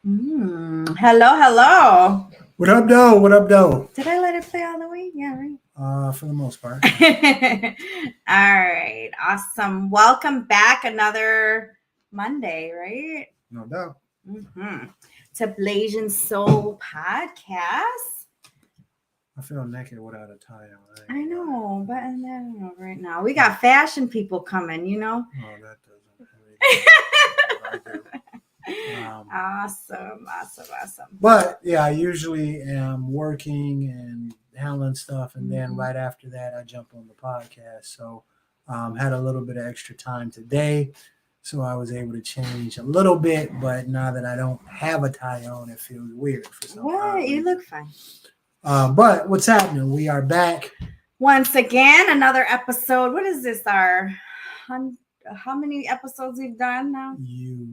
Hello, hello. What up, though? What up, though? Did I let it play all the way? Yeah, right. For the most part. All right, awesome. Welcome back another Monday, right? No doubt. To Blasian Soul Podcast. I feel naked without a tie on. I know, but I don't know right now. We got fashion people coming, you know? Oh, that doesn't really Awesome. But yeah, I usually am working and handling stuff, and then right after that, I jump on the podcast. So, had a little bit of extra time today, so I was able to change a little bit. But now that I don't have a tie on, it feels weird for some reason. What? You look fine. But what's happening? We are back once again. Another episode. What is this? How many episodes we've done now?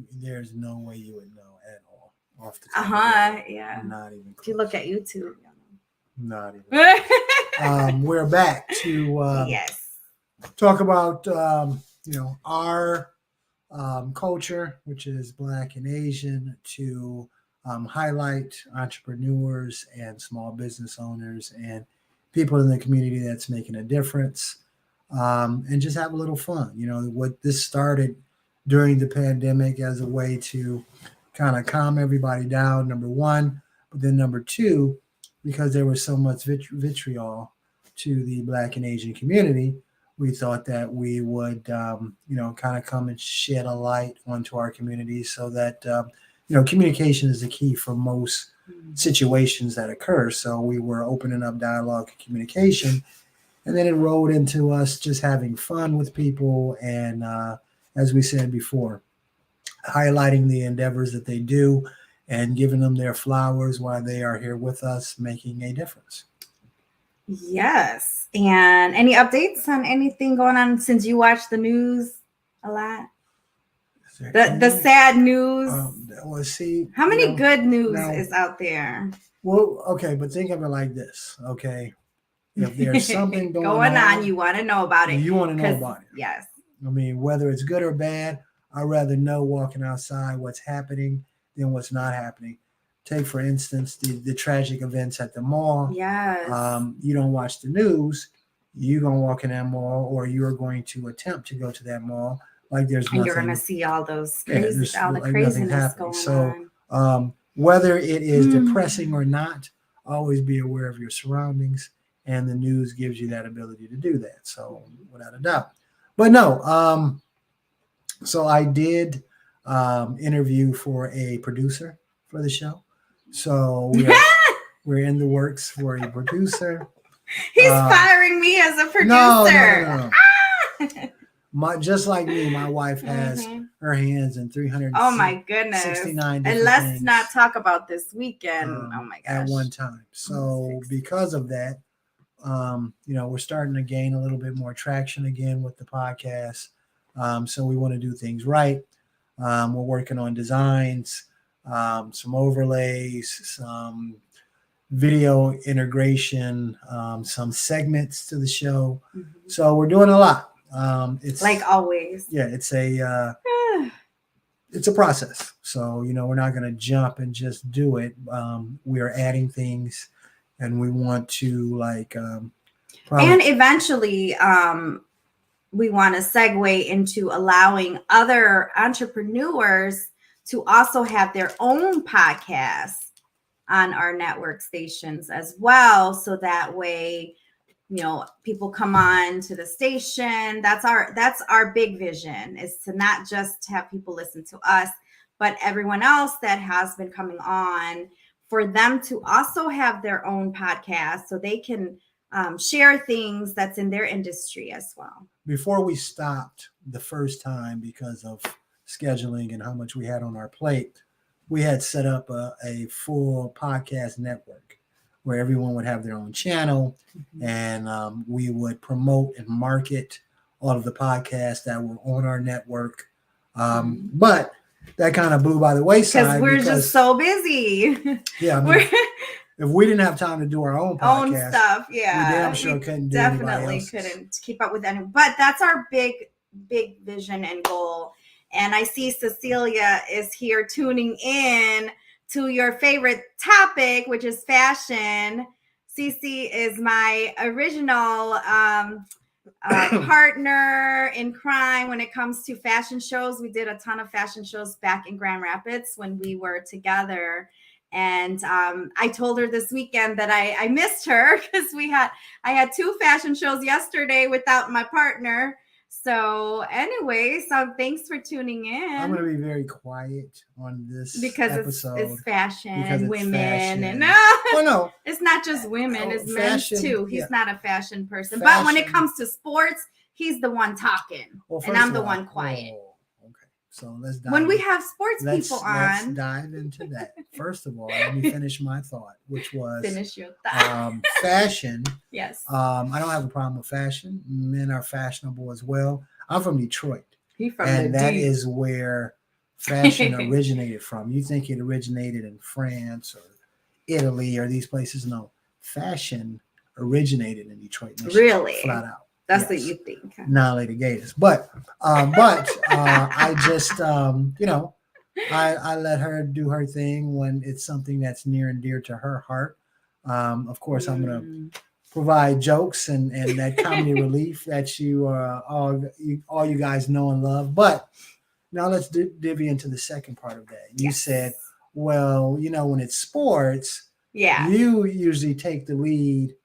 There's no way you would know at all off the top. Yeah. Not even close. If you look at YouTube. Not even. We're back to talk about our culture, which is Black and Asian, to highlight entrepreneurs and small business owners and people in the community that's making a difference. And just have a little fun. You know, what this started during the pandemic as a way to kind of calm everybody down, number one, but then number two, because there was so much vitriol to the Black and Asian community, we thought that we would, kind of come and shed a light onto our community so that, communication is the key for most situations that occur. So we were opening up dialogue and communication. And then it rolled into us just having fun with people and, as we said before, highlighting the endeavors that they do and giving them their flowers while they are here with us, making a difference. Yes. And any updates on anything going on since you watch the news a lot? The sad news. How many good news is out there? Well, okay, but think of it like this, okay? If there's something going on, you want to know about it. You want to know about it. Yes. I mean, whether it's good or bad, I'd rather know walking outside what's happening than what's not happening. Take, for instance, the tragic events at the mall. Yes. You don't watch the news, you're going to walk in that mall, or you're going to attempt to go to that mall. Like there's nothing. And you're going to see all those all the craziness going on. Whether it is depressing or not, always be aware of your surroundings. And the news gives you that ability to do that. So without a doubt. But no, so I did interview for a producer for the show. So we're in the works for a producer. He's firing me as a producer. No. Just like me, my wife has her hands in 369. Oh my goodness! And let's not talk about this weekend. Oh my gosh! At one time. So because of that, we're starting to gain a little bit more traction again with the podcast. So we want to do things right. We're working on designs, some overlays, some video integration, some segments to the show. So we're doing a lot. It's like always. Yeah, it's a process. So, we're not going to jump and just do it. We are adding things. And we want to and eventually we want to segue into allowing other entrepreneurs to also have their own podcasts on our network stations as well. So that way, people come on to the station. That's our big vision, is to not just have people listen to us, but everyone else that has been coming on, for them to also have their own podcast so they can share things that's in their industry as well. Before we stopped the first time because of scheduling and how much we had on our plate, we had set up a full podcast network where everyone would have their own channel, and we would promote and market all of the podcasts that were on our network. But that kind of blew by the wayside because we're just so busy. Yeah, I mean, if we didn't have time to do our own podcast, stuff, we damn sure couldn't do definitely couldn't keep up with anyone. But that's our big vision and goal. And I see Cecilia is here tuning in to your favorite topic, which is fashion. Cece is my original partner in crime when it comes to fashion shows. We did a ton of fashion shows back in Grand Rapids when we were together. And I told her this weekend that I missed her because I had 2 fashion shows yesterday without my partner. So anyway, so thanks for tuning in. I'm going to be very quiet on this because episode it's fashion because and it's women fashion. And well, no, it's not just women, it's fashion, men too. He's not a fashion person, fashion. But when it comes to sports, he's the one talking, and I'm the one quiet. Okay, so let's dive when we have sports people on. Let's dive into that. First of all, let me finish my thought, which was finish your thought. Fashion. Yes. I don't have a problem with fashion. Men are fashionable as well. I'm from Detroit. And that is where fashion originated from. You think it originated in France or Italy or these places? No, fashion originated in Detroit, Michigan. Really? Flat out. That's what you think. Now Lady Gators. But I just, I let her do her thing when it's something that's near and dear to her heart. Of course, I'm going to provide jokes and that comedy relief that you all you guys know and love. But now let's divvy into the second part of that. You said, well, when it's sports, you usually take the lead.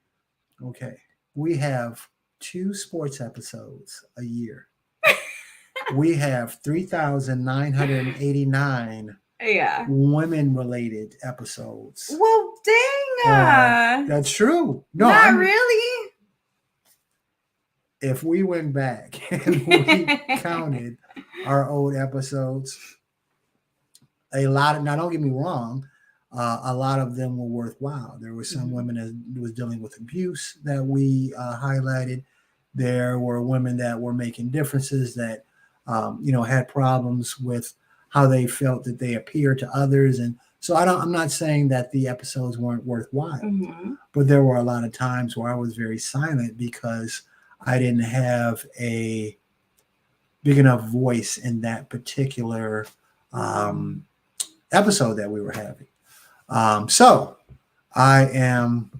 Okay, we have 2 sports episodes a year. We have 3,989 women-related episodes. Well, dang. That's true. No, not really. If we went back and we counted our old episodes, a lot of, now don't get me wrong, a lot of them were worthwhile. There were some women that was dealing with abuse that we highlighted. There were women that were making differences that, had problems with how they felt that they appeared to others. And so I'm not saying that the episodes weren't worthwhile, but there were a lot of times where I was very silent because I didn't have a big enough voice in that particular episode that we were having. So I am.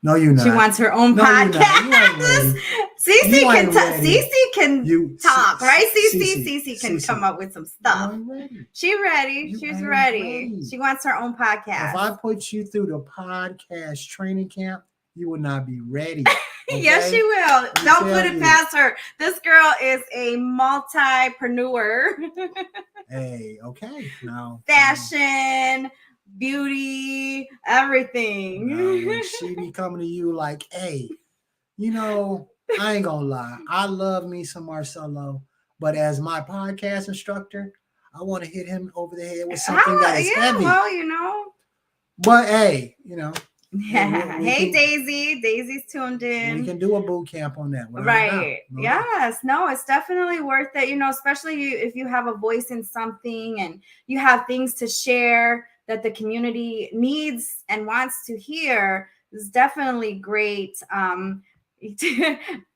No, you're not. She wants her own podcast. Cece can talk, right? Cece can come up with some stuff. She's ready. She's ready. She wants her own podcast. If I put you through the podcast training camp, you will not be ready. Okay? Yes, she will. Don't put it past her. This girl is a multi-preneur. Hey, okay. Now fashion, beauty, everything. When she be coming to you like, hey, I ain't gonna lie. I love me some Marcelo, but as my podcast instructor, I want to hit him over the head with something that is heavy. Well, But hey, hey, Daisy. Daisy's tuned in. We can do a boot camp on that. Right. Yes. No, it's definitely worth it, especially if you have a voice in something and you have things to share that the community needs and wants to hear. It's definitely great.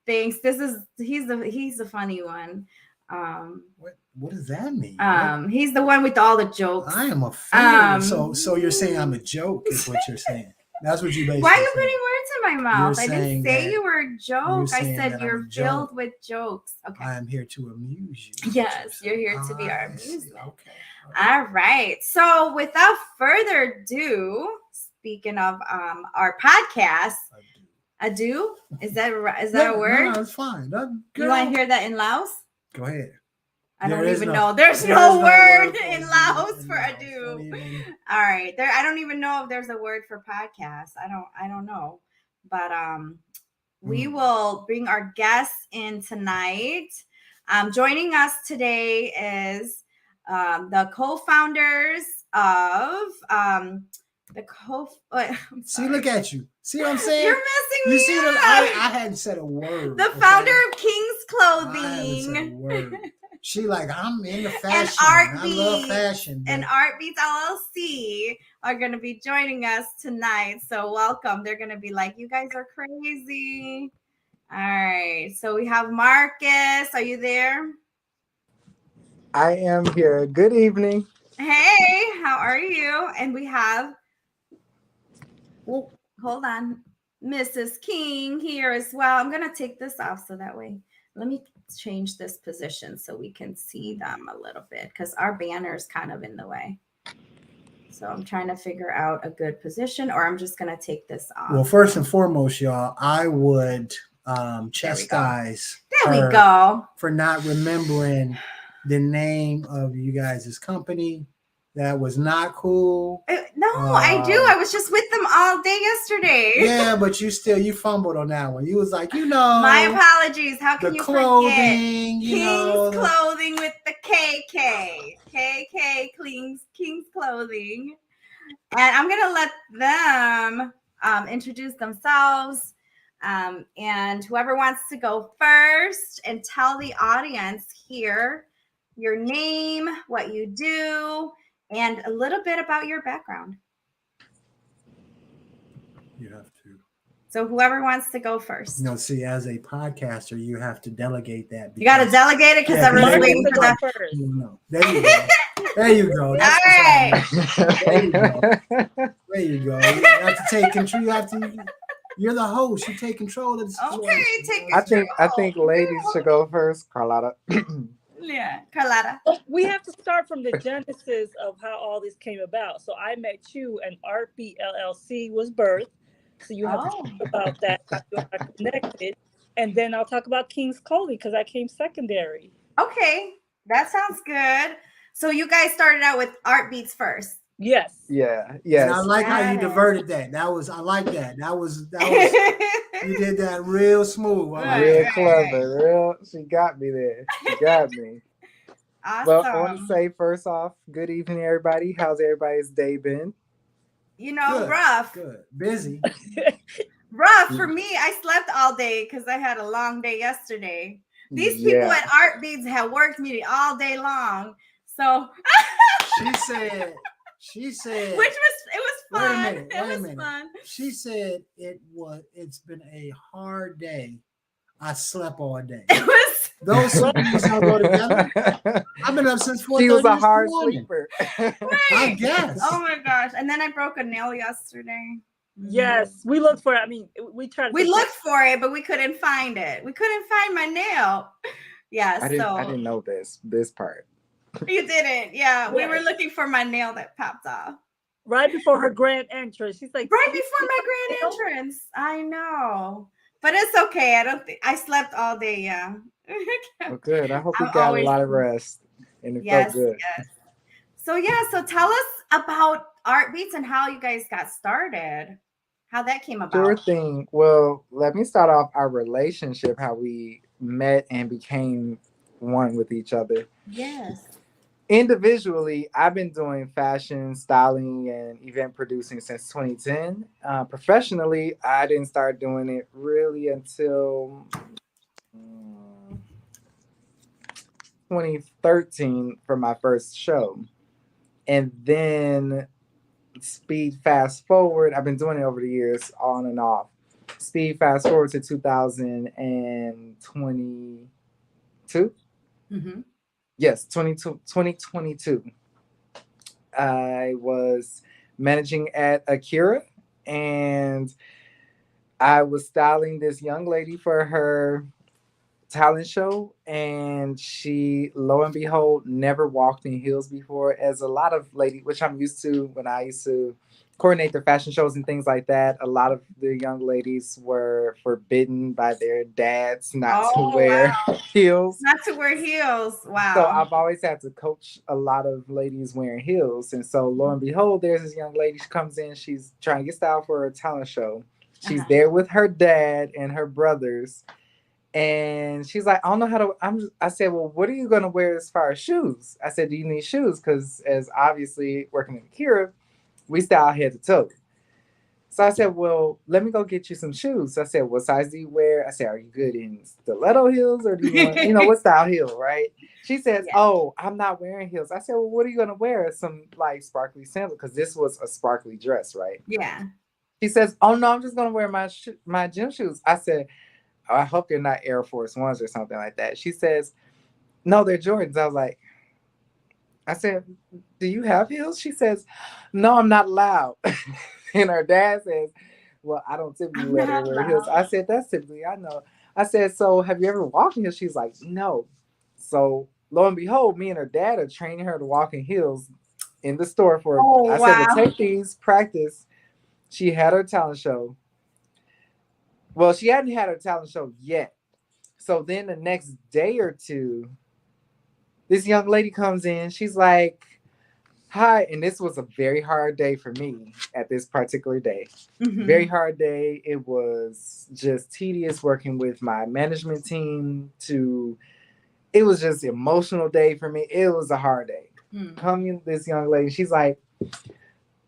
Thanks. He's the funny one. What does that mean? He's the one with all the jokes. I am offended. So you're saying I'm a joke is what you're saying. That's what you basically Why are you putting words in my mouth? I didn't say you were a joke. I said you're filled with jokes. Okay. I am here to amuse you. Yes, you're here to be our amusement. Okay. All right. So without further ado, speaking of our podcast, ado? Is that a word? No, it's fine. You want to hear that in Laos? Go ahead. I don't even know. There's no word in Laos for ado. All right. I don't even know if there's a word for podcast. I don't know. But we will bring our guests in tonight. Joining us today is the co-founders of See, look at you. See what I'm saying? You're messing me up. I hadn't said a word. The founder of Kings Klothing. I hadn't said a word. She like, I'm into fashion. And Art I love fashion. And Art Beats LLC are going to be joining us tonight. So welcome. They're going to be like, you guys are crazy. All right. So we have Marcus. Are you there? I am here. Good evening. Hey, how are you? go. And we have, well, hold on, Mrs. King here as well. I'm going to take this off so that way, let me change this position so we can see them a little bit because our banner is kind of in the way. So I'm trying to figure out a good position, or I'm just going to take this off. Well, first and foremost, y'all, I would chastise her for not remembering the name of you guys' company. That was not cool. No, I do. I was just with them all day yesterday. Yeah, but you fumbled on that one. You was like, my apologies. How can you forget? Kings Klothing with the KK. Kings Klothing. And I'm going to let them introduce themselves. And whoever wants to go first and tell the audience here your name, what you do, and a little bit about your background. You have to. So whoever wants to go first. No, see, as a podcaster, you have to delegate that. You got to delegate it because everyone's waiting for that. No. There you go. There you go. That's all right. There you go. There you go. You have to take control. You're the host. You take control of the situation. Okay, take control. I think ladies should go first, Carlotta. Yeah, Carlotta. We have to start from the genesis of how all this came about. So I met you, and Art Beat LLC was birthed. So you have to talk about that, how you are connected. And then I'll talk about Kings Klothing because I came secondary. Okay, that sounds good. So you guys started out with Art Beats first. Yes. Yeah. Yes. And I like how you diverted that. I like that. That was you did that real smooth. Real clever. She got me there. She got me. Awesome. Well, I want to say first off, good evening, everybody. How's everybody's day been? Good, rough. Good. Busy. Rough for me. I slept all day because I had a long day yesterday. These people at Art Beats have worked me all day long. So She said it was fun. Wait a minute. Fun. She said it's been a hard day. I slept all day. It was those two things all go together. I've been up since 4:30. She was a hard sleeper. Right. I guess. Oh my gosh. And then I broke a nail yesterday. Yes, we looked for it. I mean, we tried. We looked for it, but we couldn't find it. We couldn't find my nail. Yeah, I didn't know this part. You didn't. Yeah, we were looking for my nail that popped off. Right before her grand entrance. She's like, right before my grand entrance. I know. But it's okay. I slept all day, yeah. Well, good. I hope you got a lot of rest. And it felt good. Yes. So tell us about Art Beats and how you guys got started. How that came about. Sure thing. Well, let me start off our relationship, how we met and became one with each other. Yes. Individually, I've been doing fashion, styling, and event producing since 2010. Professionally, I didn't start doing it really until 2013 for my first show. And then fast forward, I've been doing it over the years, on and off. Fast forward to 2022. Mm-hmm. Yes, 2022. I was managing at Akira, and I was styling this young lady for her talent show, and she, lo and behold, never walked in heels before, as a lot of ladies, which I'm used to when I used to coordinate the fashion shows and things like that. A lot of the young ladies were forbidden by their dads not to wear heels. Not to wear heels. Wow. So I've always had to coach a lot of ladies wearing heels. And so lo and behold, there's this young lady. She comes in. She's trying to get styled for a talent show. She's there with her dad and her brothers. And she's like, I don't know how to, I said, well, what are you going to wear as far as shoes? I said, do you need shoes? Because as obviously working in Akira, we style head to toe. So I said, well, let me go get you some shoes. So I said, what size do you wear? I said, are you good in stiletto heels or do you want, what style heel, right? She says, oh, I'm not wearing heels. I said, well, what are you going to wear? Some like sparkly sandals, because this was a sparkly dress, right? Yeah. She says, oh, no, I'm just going to wear my gym shoes. I said, oh, I hope they're not Air Force Ones or something like that. She says, no, they're Jordans. I was like, I said, do you have heels? She says, no, I'm not allowed. And her dad says, well, I don't typically I'm let her not wear heels. loud. I said, that's typically, I know. I said, so have you ever walked in heels? She's like, no. So lo and behold, me and her dad are training her to walk in heels in the store for, Oh, I said, well, wow. take these, practice. She had her talent show. Well, she hadn't had her talent show yet. So then the next day or two, this young lady comes in. She's like, hi. And this was a very hard day for me at this particular day. Mm-hmm. Very hard day. It was just tedious working with my management team it was just an emotional day for me. It was a hard day. Mm. Coming this young lady, she's like,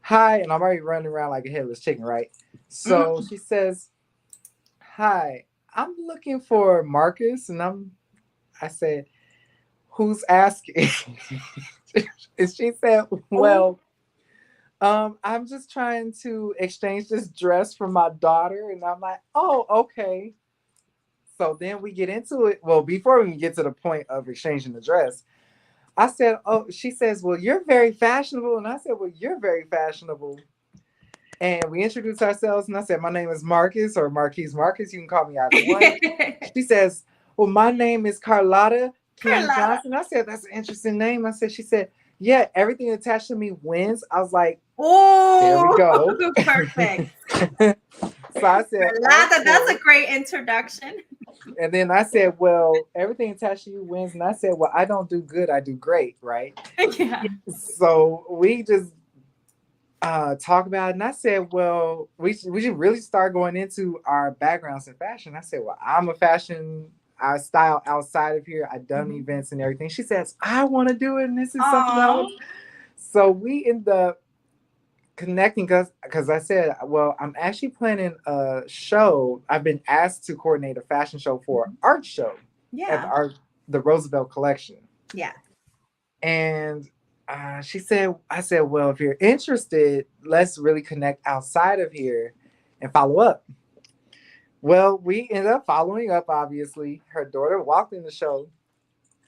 hi. And I'm already running around like a headless chicken, right? So she says, hi, I'm looking for Marcus. And I said, who's asking? And she said, well, I'm just trying to exchange this dress for my daughter. And I'm like, oh, okay. So then we get into it. Well, before we get to the point of exchanging the dress, I said, oh, she says, well, you're very fashionable. And I said, well, you're very fashionable. And we introduced ourselves. And I said, my name is Marcus or Marquise Marcus. You can call me either one. She says, well, my name is Carlotta King-Johnson. I said, that's an interesting name. She said, yeah, everything attached to me wins. I was like, oh, there we go. Perfect. So I said, Carlotta, that's a great introduction. And then I said, well, everything attached to you wins. And I said, well, I don't do good, I do great, right? Yeah. So we just talk about it. And I said, well, we should really start going into our backgrounds in fashion. I said, well, I'm a fashion style outside of here. I've done events and everything. She says, I want to do it. And this is something I want. So we end up connecting because I said, well, I'm actually planning a show. I've been asked to coordinate a fashion show for an art show at the Roosevelt Collection. Yeah. And I said, well, if you're interested, let's really connect outside of here and follow up. Well, we ended up following up, obviously. Her daughter walked in the show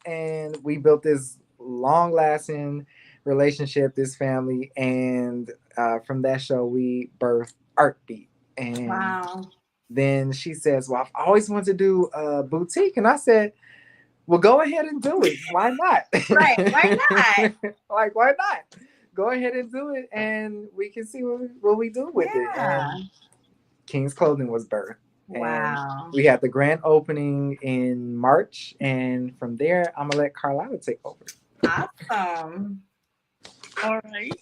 and we built this long-lasting relationship, this family. And from that show, we birthed Art Beat. And then she says, well, I've always wanted to do a boutique. And I said, well, go ahead and do it. Why not? Right. Why not? Like, why not? Go ahead and do it, and we can see what we do with it. And KingsKlothing was birthed. Wow. And we had the grand opening in March, and from there, I'm gonna let Carlotta take over. Awesome. All right.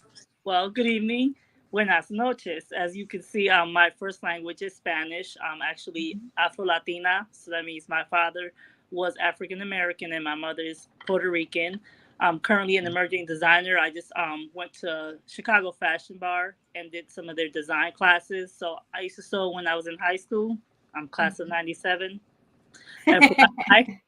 Well, good evening. Buenas noches. As you can see, my first language is Spanish. I'm actually Afro-Latina, so that means my father was African-American and my mother is Puerto Rican. I'm currently an emerging designer. I just went to Chicago Fashion Bar and did some of their design classes. So I used to sew when I was in high school. I'm class of 97. 97.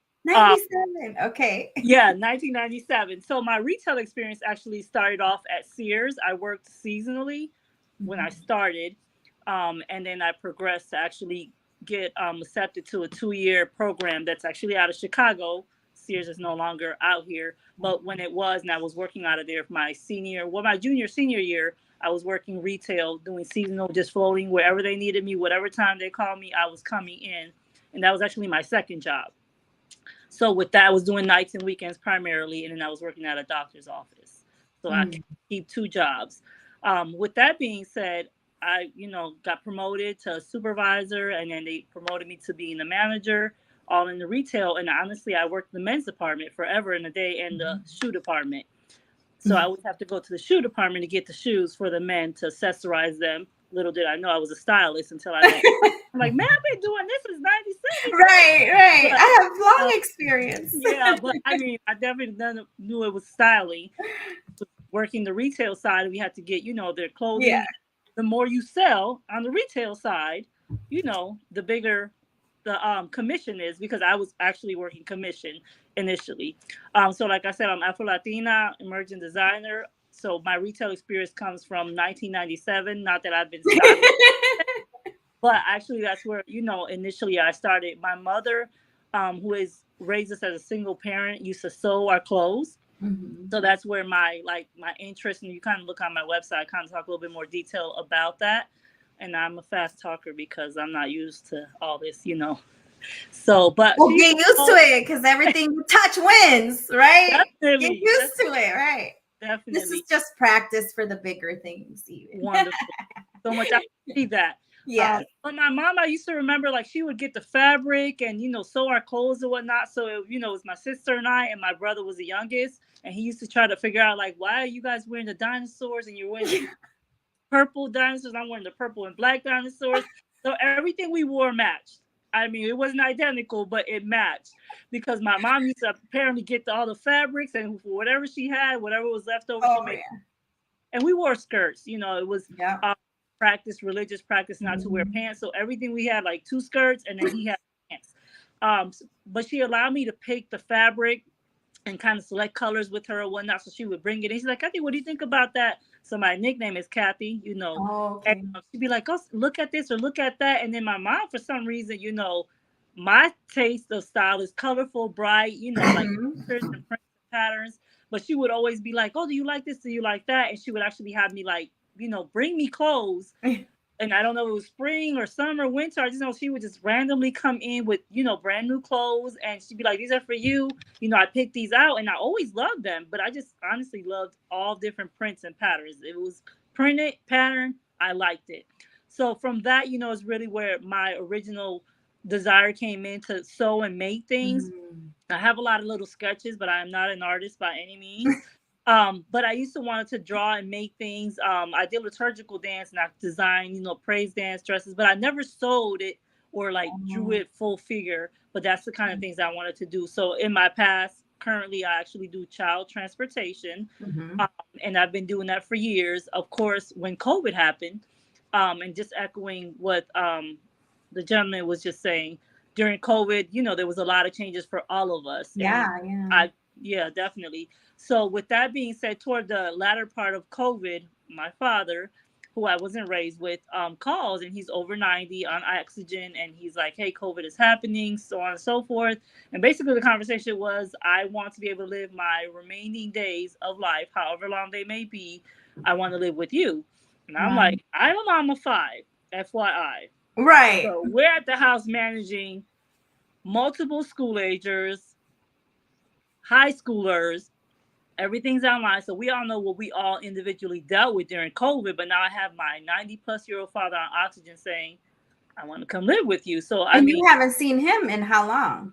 Okay. Yeah, 1997. So my retail experience actually started off at Sears. I worked seasonally when I started. And then I progressed to actually get accepted to a 2-year program that's actually out of Chicago. Sears is no longer out here. But when it was, and I was working out of there for my senior year, I was working retail, doing seasonal, just floating wherever they needed me, whatever time they called me, I was coming in. And that was actually my second job. So with that, I was doing nights and weekends primarily, and then I was working at a doctor's office. So I could keep 2 jobs. With that being said, I, got promoted to a supervisor, and then they promoted me to being a manager, all in the retail. And honestly, I worked in the men's department forever in the day and the shoe department. So I would have to go to the shoe department to get the shoes for the men to accessorize them. Little did I know I was a stylist until I met. I'm like, man, I've been doing this since 97. Right. But, I have long experience. Yeah, but I mean, I definitely knew it was styling. Working the retail side, we had to get, their clothing. Yeah. The more you sell on the retail side, the bigger the commission is, because I was actually working commission initially. So like I said, I'm Afro-Latina, emerging designer. So my retail experience comes from 1997. Not that I've been styling, but actually that's where, initially I started. My mother, who is raised us as a single parent, used to sew our clothes. So that's where my interest, and you kind of look on my website, I kind of talk a little bit more detail about that. And I'm a fast talker because I'm not used to all this, So, but well, get used to it because everything you touch wins, right? Definitely. Get used to it, right? Definitely. This is just practice for the bigger things, even. Wonderful. So much. I see that. Yes. But my mom, I used to remember, like, she would get the fabric and, sew our clothes and whatnot. So, it was my sister and I, and my brother was the youngest. And he used to try to figure out, like, why are you guys wearing the dinosaurs and you're wearing the purple dinosaurs? I'm wearing the purple and black dinosaurs. So everything we wore matched. I mean, it wasn't identical, but it matched because my mom used to apparently get all the fabrics, and whatever she had, whatever was left over, she made. And we wore skirts. It was religious practice, not to wear pants. So everything we had, like 2 skirts, and then he had pants. But she allowed me to pick the fabric and kind of select colors with her or whatnot. So she would bring it in. She's like, Kathy, what do you think about that? So my nickname is Kathy, And she'd be like, oh, look at this or look at that. And then my mom, for some reason, my taste of style is colorful, bright, like pictures and prints and patterns. But she would always be like, oh, do you like this? Do you like that? And she would actually have me like, bring me clothes. And I don't know if it was spring or summer, winter. I just know she would just randomly come in with, brand new clothes. And she'd be like, these are for you. I picked these out. And I always loved them. But I just honestly loved all different prints and patterns. It was printed pattern. I liked it. So from that, is really where my original desire came in to sew and make things. I have a lot of little sketches, but I am not an artist by any means. But I used to want to draw and make things. I did liturgical dance and I designed, praise dance dresses, but I never sewed it or like drew it full figure. But that's the kind of things I wanted to do. So in my past, currently, I actually do child transportation, and I've been doing that for years. Of course, when COVID happened, and just echoing what the gentleman was just saying, during COVID, there was a lot of changes for all of us. Yeah, definitely. So with that being said, toward the latter part of COVID, my father, who I wasn't raised with, calls, and he's over 90 on oxygen, and he's like, hey, COVID is happening, so on and so forth. And basically the conversation was, I want to be able to live my remaining days of life, however long they may be. I want to live with you. And I'm like, I'm a mom of 5, FYI. Right. So we're at the house managing multiple school agers, high schoolers. Everything's online. So we all know what we all individually dealt with during COVID. But now I have my 90-plus-year-old father on oxygen saying, I want to come live with you. So you haven't seen him in how long?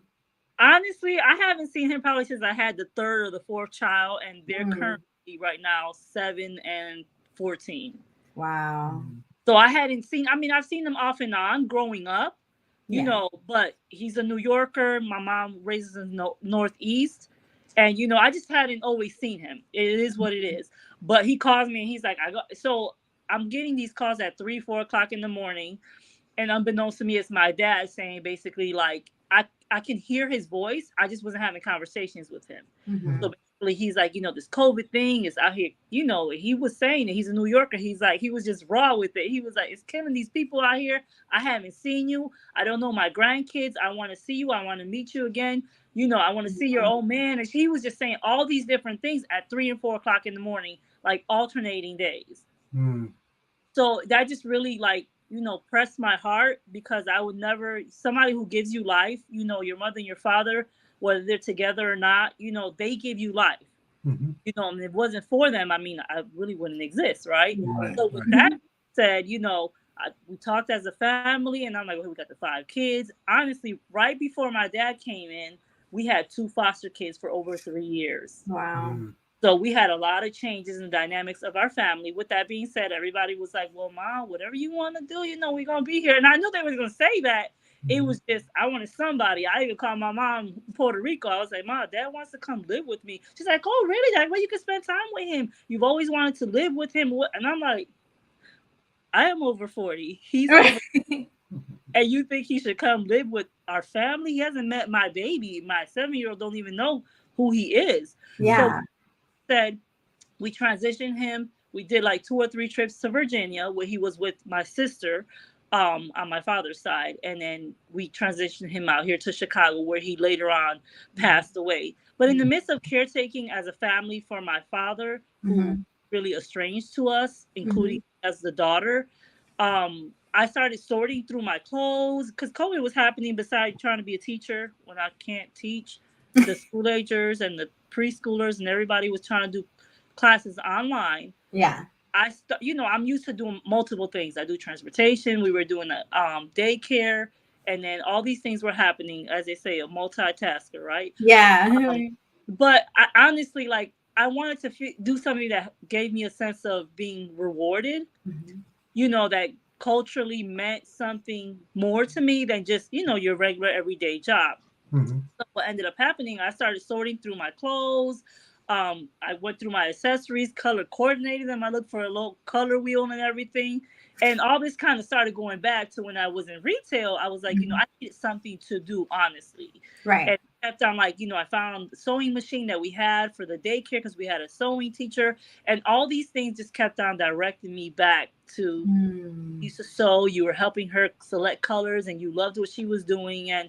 Honestly, I haven't seen him probably since I had the 3rd or the 4th child. And they're currently right now 7 and 14. Wow. So I hadn't seen, I've seen them off and on growing up, but he's a New Yorker. My mom raises in the Northeast. And, I just hadn't always seen him. It is what it is. But he calls me and he's like, so I'm getting these calls at 3, 4 o'clock in the morning. And unbeknownst to me, it's my dad saying basically like, I can hear his voice. I just wasn't having conversations with him. So basically he's like, this COVID thing is out here. He was saying that he's a New Yorker. He's like, he was just raw with it. He was like, it's killing these people out here. I haven't seen you. I don't know my grandkids. I want to see you. I want to meet you again. I want to see your old man. And he was just saying all these different things at 3 and 4 o'clock in the morning, like alternating days. So that just really like, pressed my heart, because I would never, somebody who gives you life, your mother and your father, whether they're together or not, they give you life. And if it wasn't for them, I really wouldn't exist, right? So with that said, we talked as a family, and I'm like, well, we got the 5 kids. Honestly, right before my dad came in, we had 2 foster kids for over 3 years. Wow. So we had a lot of changes in the dynamics of our family. With that being said, everybody was like, well, Mom, whatever you want to do, we're going to be here. And I knew they was going to say that. It was just, I wanted somebody. I even called my mom in Puerto Rico. I was like, Mom, Dad wants to come live with me. She's like, oh, really? Like, well, you can spend time with him. You've always wanted to live with him. And I'm like, I am over 40. He's over. And you think he should come live with our family? He hasn't met my baby. My 7-year-old don't even know who he is. Yeah. So said we transitioned him. We did like 2 or 3 trips to Virginia where he was with my sister. on my father's side, and then we transitioned him out here to Chicago, where he later on passed away. But in the midst of caretaking as a family for my father, who really estranged to us, including as the daughter, I started sorting through my clothes because COVID was happening. Besides trying to be a teacher when I can't teach, the school agers and the preschoolers and everybody was trying to do classes online. Yeah. I'm used to doing multiple things. I do transportation. We were doing a daycare, and then all these things were happening. As they say, a multitasker, right? Yeah. But I honestly, like, I wanted to do something that gave me a sense of being rewarded. That culturally meant something more to me than just your regular everyday job. So what ended up happening, I started sorting through my clothes. I went through my accessories, color coordinated them. I looked for a little color wheel and everything. And all this kind of started going back to when I was in retail. I was like, I needed something to do, honestly. Right. And I kept on, like, I found the sewing machine that we had for the daycare because we had a sewing teacher. And all these things just kept on directing me back to you used to sew. You were helping her select colors and you loved what she was doing. And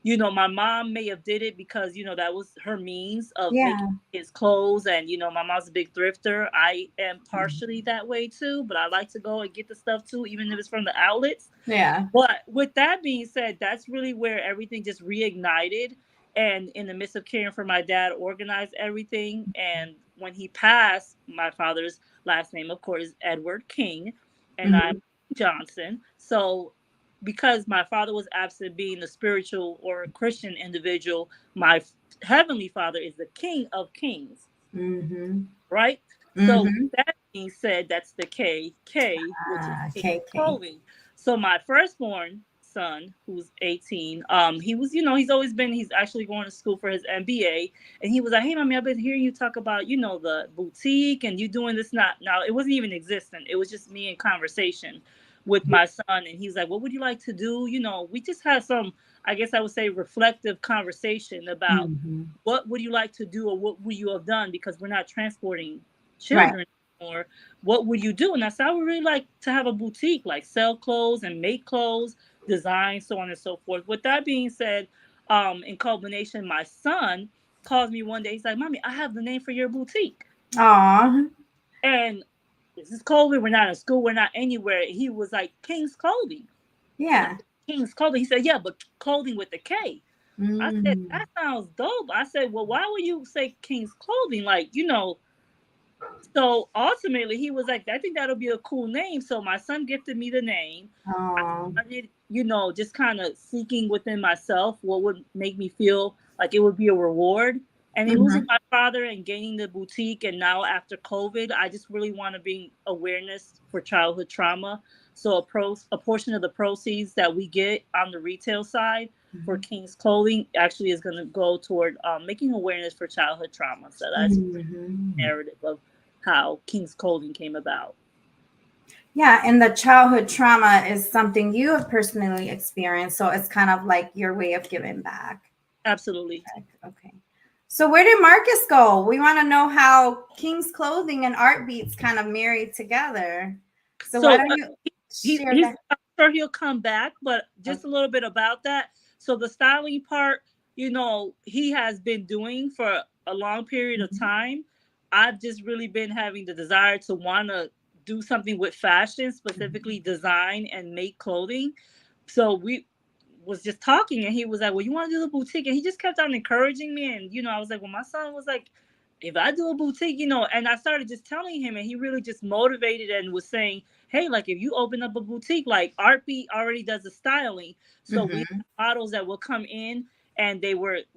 my mom may have did it because, that was her means of making his clothes. And, my mom's a big thrifter. I am partially that way too, but I like to go and get the stuff too, even if it's from the outlets. Yeah. But with that being said, that's really where everything just reignited. And in the midst of caring for my dad, organized everything. And when he passed, my father's last name, of course, is Edward King, and I'm Johnson. So because my father was absent being a spiritual or a Christian individual, my heavenly father is the King of Kings. Right? So that being said, that's the K, which is Kings Klothing. So my firstborn son, who's 18, he was, he's actually going to school for his MBA. And he was like, hey, mommy, I've been hearing you talk about, the boutique and you doing this. Now, it wasn't even existent. It was just me in conversation with my son. And he's like, what would you like to do? We just had some, I guess I would say, reflective conversation about what would you like to do or what would you have done, because we're not transporting children anymore. What would you do? And I said, I would really like to have a boutique, like sell clothes and make clothes, design, so on and so forth. With that being said, in culmination, my son calls me one day. He's like, mommy, I have the name for your boutique. Aww. And this is COVID. We're not in school. We're not anywhere. He was like, Kings Klothing. Yeah. Kings Klothing. He said, yeah, but clothing with the K. I said, that sounds dope. I said, well, why would you say Kings Klothing? Like, So ultimately, he was like, I think that'll be a cool name. So my son gifted me the name. I started, just kind of seeking within myself what would make me feel like it would be a reward. And in losing my father and gaining the boutique, and now after COVID, I just really want to bring awareness for childhood trauma. So a portion of the proceeds that we get on the retail side for Kings Klothing actually is going to go toward making awareness for childhood trauma. So that's the narrative of how Kings Klothing came about. Yeah, and the childhood trauma is something you have personally experienced, so it's kind of like your way of giving back. Absolutely. Okay. So where did Marcus go? We want to know how Kings Klothing and Art Beats kind of married together. So why don't you share that? I'm sure he'll come back, but just a little bit about that. So the styling part, he has been doing for a long period of time. I've just really been having the desire to want to do something with fashion, specifically design and make clothing. So we was just talking, and he was like, well, you want to do the boutique? And he just kept on encouraging me. And, I was like, well, my son was like, if I do a boutique, and I started just telling him, and he really just motivated and was saying, hey, like, if you open up a boutique, like Art Beat already does the styling. So we have models that will come in, and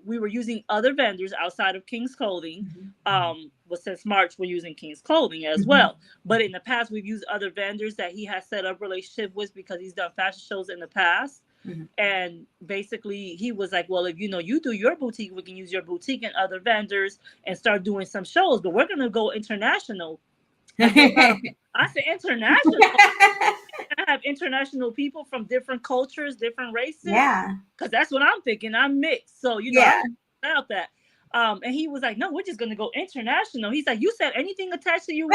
we were using other vendors outside of Kings Klothing. But since March, we're using Kings Klothing as well. But in the past, we've used other vendors that he has set up relationship with because he's done fashion shows in the past. And basically he was like, well, if you do your boutique, we can use your boutique and other vendors and start doing some shows, but we're gonna go international. I said international. I have international people from different cultures, different races. Yeah, because that's what I'm thinking. I'm mixed, so I'm about that. And he was like, no, we're just going to go international. He's like, you said anything attached to you.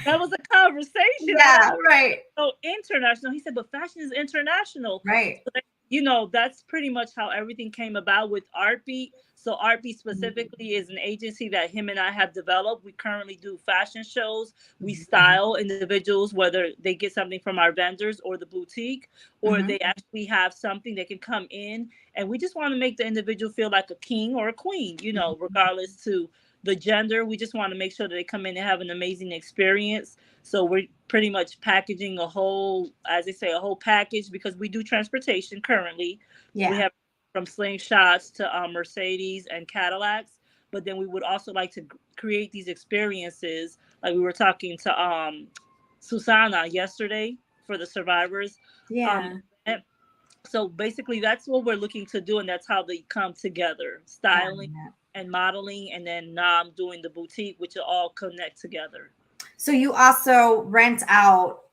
That was a conversation. Yeah, right. So international. He said, but fashion is international. Right. So, you know, that's pretty much how everything came about with Art Beat. So Art Beat specifically is an agency that him and I have developed. We currently do fashion shows. We style individuals, whether they get something from our vendors or the boutique, or they actually have something that can come in. And we just want to make the individual feel like a king or a queen, you know, regardless to the gender. We just want to make sure that they come in and have an amazing experience. So we're pretty much packaging a whole, as they say, a whole package, because we do transportation currently. Yeah. We have from slingshots to Mercedes and Cadillacs, but then we would also like to create these experiences. Like we were talking to Susana yesterday for the survivors. Yeah. So basically that's what we're looking to do, and that's how they come together: styling and modeling, and then doing the boutique, which will all connect together. So you also rent out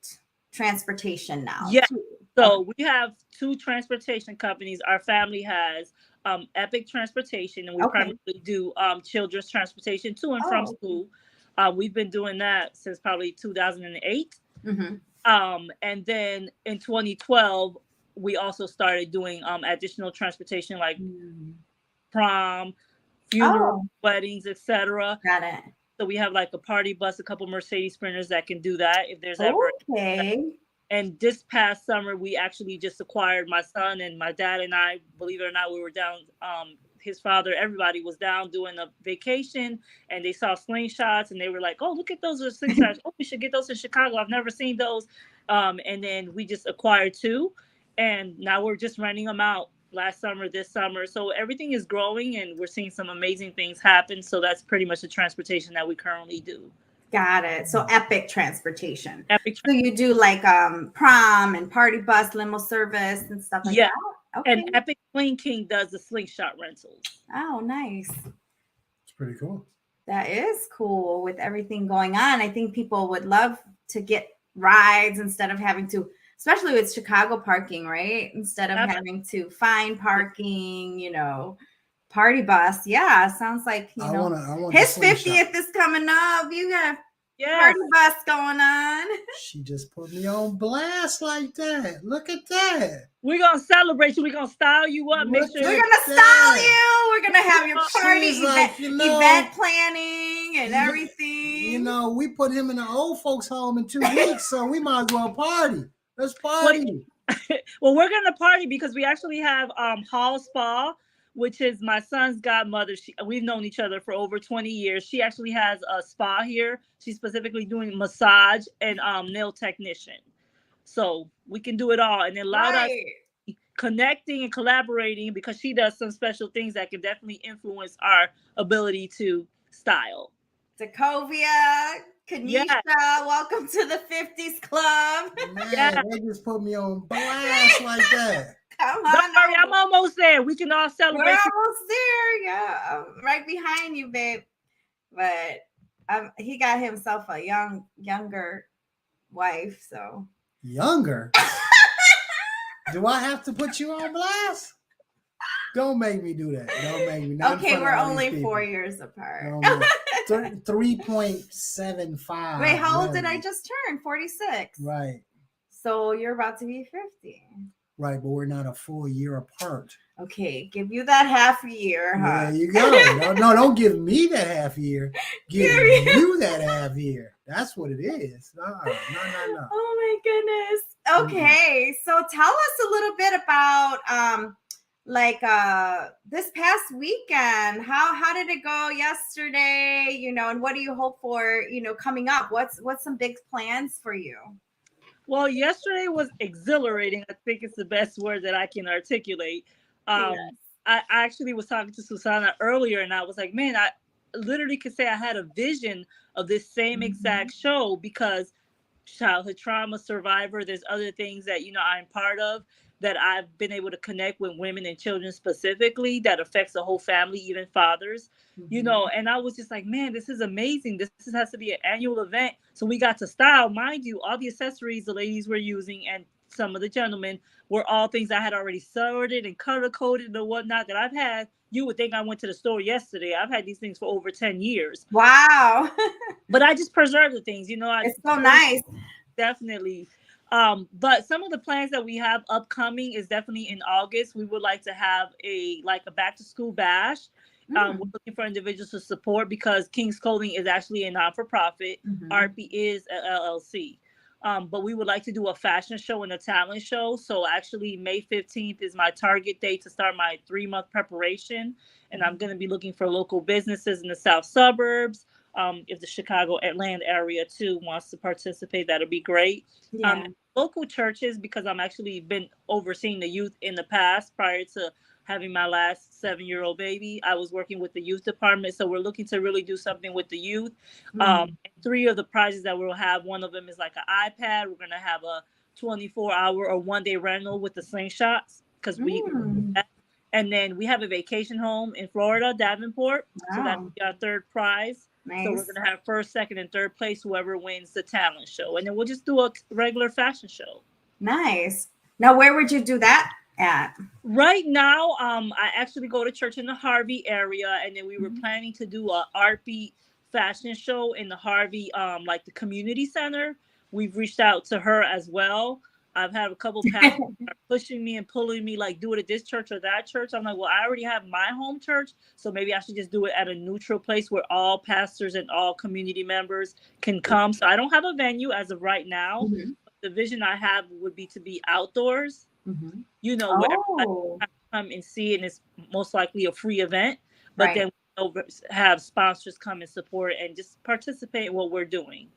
transportation now? Yeah. So we have 2 transportation companies. Our family has Epic Transportation, and we primarily do children's transportation to and from school. We've been doing that since probably 2008. And then in 2012, we also started doing additional transportation like prom, funeral, weddings, etc. Got it. So we have like a party bus, a couple Mercedes Sprinters that can do that if there's ever. And this past summer, we actually just acquired, my son and my dad and I, believe it or not, we were down, his father, everybody was down doing a vacation, and they saw slingshots and they were like, oh, look at those slingshots. Oh, we should get those in Chicago. I've never seen those. And then we just acquired 2, and now we're just renting them out last summer, this summer. So everything is growing and we're seeing some amazing things happen. So that's pretty much the transportation that we currently do. Got it. So Epic Transportation. Epic. So you do like prom and party bus, limo service and stuff like that? Okay. And Epic Sling King does the slingshot rentals. Oh, nice. It's pretty cool. That is cool with everything going on. I think people would love to get rides instead of having to, especially with Chicago parking, right? Instead of having to find parking, you know. Party bus, yeah. Sounds like I want his 50th is coming up. You got a party bus going on. She just put me on blast like that. Look at that. We're gonna celebrate you. We're gonna style you up. Make sure we're gonna style you. We're gonna have your party event planning and everything. You know, we put him in the old folks' home in 2 weeks, so we might as well party. Let's party. Well, we're gonna party because we actually have Hall Spa, which is my son's godmother. We've known each other for over 20 years. She actually has a spa here. She's specifically doing massage and nail technician. So we can do it all. And then Loud connecting and collaborating, because she does some special things that can definitely influence our ability to style. Sokovia, Kanisha, welcome to the 50s club. Man, they just put me on blast like that. Come on. Don't worry, I'm almost there. We can all celebrate. We're almost there. Yeah, I'm right behind you, babe. But he got himself a younger wife, so. Younger? Do I have to put you on blast? Don't make me do that. Don't make me. Okay, we're only 4 years apart. 3.75. Wait, how old did I just turn? 46. Right. So you're about to be 50. Right, but we're not a full year apart. Okay, give you that half a year, huh? There you go. No, don't give me that half year. Give you that half year. That's what it is. No. Oh my goodness. Okay, so tell us a little bit about this past weekend. How did it go yesterday? You know, and what do you hope for? You know, coming up. What's some big plans for you? Well, yesterday was exhilarating. I think it's the best word that I can articulate. I actually was talking to Susana earlier, and I was like, man, I literally could say I had a vision of this same exact show, because childhood trauma survivor, there's other things that, you know, I'm part of, that I've been able to connect with women and children specifically, that affects the whole family, even fathers, you know, and I was just like, man, this is amazing. This has to be an annual event. So we got to style, mind you, all the accessories the ladies were using and some of the gentlemen were all things I had already sorted and color coded and whatnot that I've had. You would think I went to the store yesterday. I've had these things for over 10 years. Wow. But I just preserve the things, It's so nice. Definitely. But some of the plans that we have upcoming is definitely in August. We would like to have a back to school bash. We're looking for individuals to support because Kings Klothing is actually a non-for-profit. Art Beat is a LLC. But we would like to do a fashion show and a talent show. So actually May 15th is my target date to start my 3-month preparation. And I'm going to be looking for local businesses in the South suburbs. If the Chicago Atlanta area too wants to participate, that'll be great. Yeah. Local churches, because I'm actually been overseeing the youth in the past prior to having my last 7-year-old baby. I was working with the youth department. So we're looking to really do something with the youth. 3 of the prizes that we'll have, one of them is like an iPad. We're going to have a 24-hour or 1-day rental with the slingshots because and then we have a vacation home in Florida, Davenport. Wow. So that'll be our 3rd prize. Nice. So we're going to have 1st, 2nd, and 3rd place, whoever wins the talent show. And then we'll just do a regular fashion show. Nice. Now, where would you do that at? Right now, I actually go to church in the Harvey area. And then we were planning to do a Art Beat fashion show in the Harvey, like the community center. We've reached out to her as well. I've had a couple pastors pushing me and pulling me, like, do it at this church or that church. I'm like, well, I already have my home church, so maybe I should just do it at a neutral place where all pastors and all community members can come. So I don't have a venue as of right now. The vision I have would be to be outdoors, you know, where everybody can come and see it, and it's most likely a free event. But then we'll have sponsors come and support and just participate in what we're doing.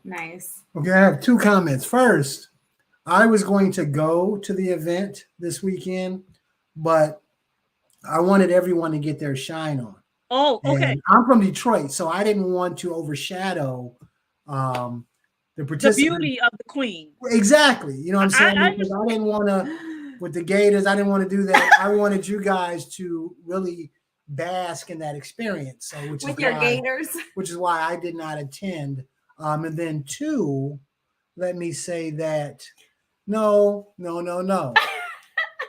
Nice. Okay, I have 2 comments. First, I was going to go to the event this weekend, but I wanted everyone to get their shine on. Oh, okay. And I'm from Detroit, so I didn't want to overshadow the participants. The beauty of the queen. Exactly. You know what I'm saying? Because I didn't want to, with the Gators, I didn't want to do that. I wanted you guys to really bask in that experience. So, with your Gators. Which is why I did not attend. And then 2, let me say that no.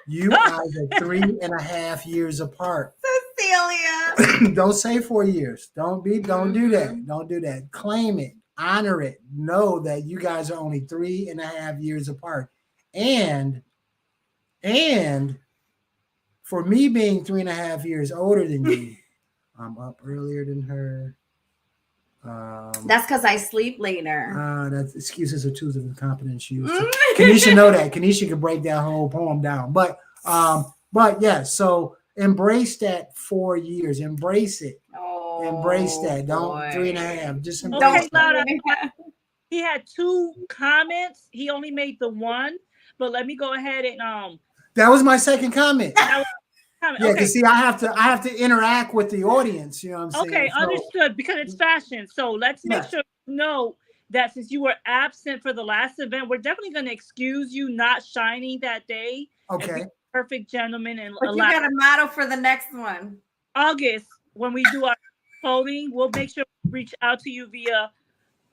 You guys are 3.5 years apart. Cecilia. Don't say 4 years. Don't do that. Don't do that. Claim it. Honor it. Know that you guys are only 3.5 years apart. And for me being 3.5 years older than you, I'm up earlier than her. That's because I sleep later. That's excuses are tools of incompetence used. Kanisha know that. Kanisha can break that whole poem down. But yeah, so embrace that 4 years. Embrace it. Embrace that. Don't 3.5. Just embrace that. He had 2 comments. He only made the 1, but let me go ahead and that was my second comment. Yeah, because see, I have to interact with the audience. You know what I'm saying? Okay, understood. Because it's fashion, so let's make sure you know that since you were absent for the last event, we're definitely going to excuse you not shining that day. Okay. Perfect gentleman, and but you got a model for the next one. August, when we do our clothing, we'll make sure we reach out to you via.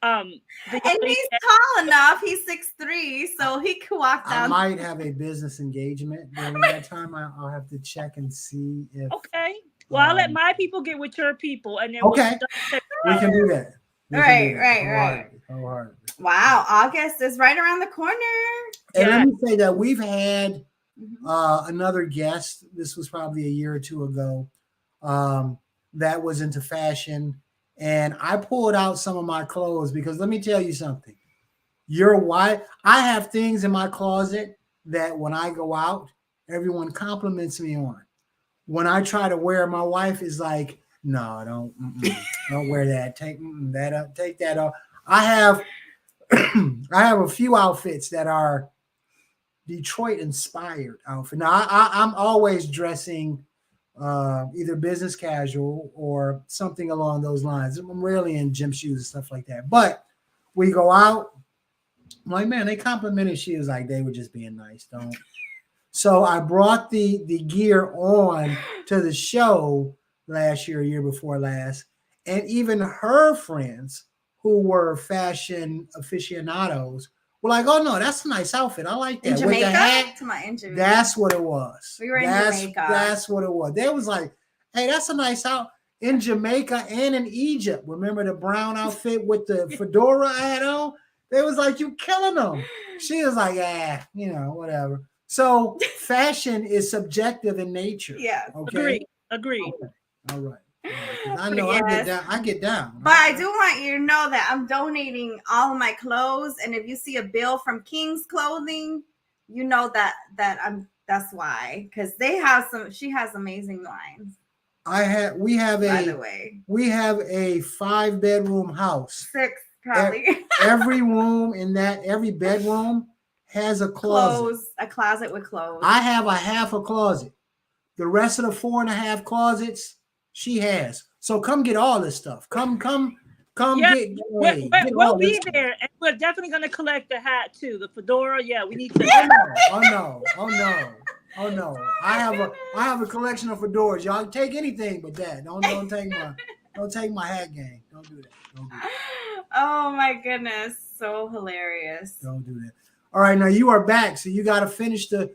And he's tall enough. He's 6'3", so he could walk down. I might have a business engagement during that time. I'll have to check and see if. Okay. Well, I'll let my people get with your people, and then we can do that. Right. Wow, August is right around the corner. And let me say that we've had another guest. This was probably a year or 2 ago. That was into fashion. And I pulled out some of my clothes because let me tell you something. I have things in my closet that when I go out, everyone compliments me on. When I try to wear, my wife is like, no, don't wear that. Take that up. Take that off. I have a few outfits that are Detroit inspired outfit. Now I'm always dressing either business casual or something along those lines. I'm rarely in gym shoes and stuff like that. But we go out. I'm like, man, they complimented. She was like, they were just being nice. Don't. So I brought the gear on to the show last year, year before last, and even her friends who were fashion aficionados were like, "Oh no, that's a nice outfit. I like that." In Jamaica? With the hat, In Jamaica. that's what it was. We were in Jamaica. That's what it was. They was like, "Hey, that's a nice out." In Jamaica and in Egypt. Remember the brown outfit with the fedora I had on? They was like, "You killing them." She was like, whatever. So fashion is subjective in nature. Yeah. Okay. Agreed. Okay. All right. I know. Yes. I get down. But I do want you to know that I'm donating all of my clothes, and if you see a bill from Kings Klothing, you know that's why, because she has amazing lines. We have by the way. We have a 5-bedroom house. 6 probably. Every room in that, every bedroom has a closet. A closet with clothes. I have a half a closet. The rest of the 4.5 closets she has. So come get all this stuff. Come get we'll be there, and we're definitely gonna collect the hat too. The fedora, yeah, we need to. Oh no. I have a collection of fedoras. Y'all take anything but that. Don't take my hat game. Don't do that. Oh my goodness. So hilarious. Don't do that. All right, now you are back. So you gotta finish the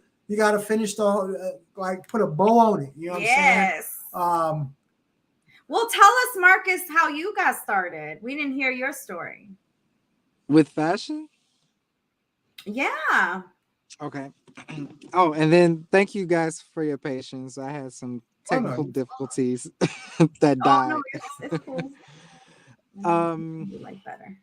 like put a bow on it. You know what I'm saying? Well, tell us, Marcus, how you got started. We didn't hear your story. With fashion? Yeah. Okay. Oh, and then thank you guys for your patience. I had some technical difficulties that died. No, it's cool. Like better.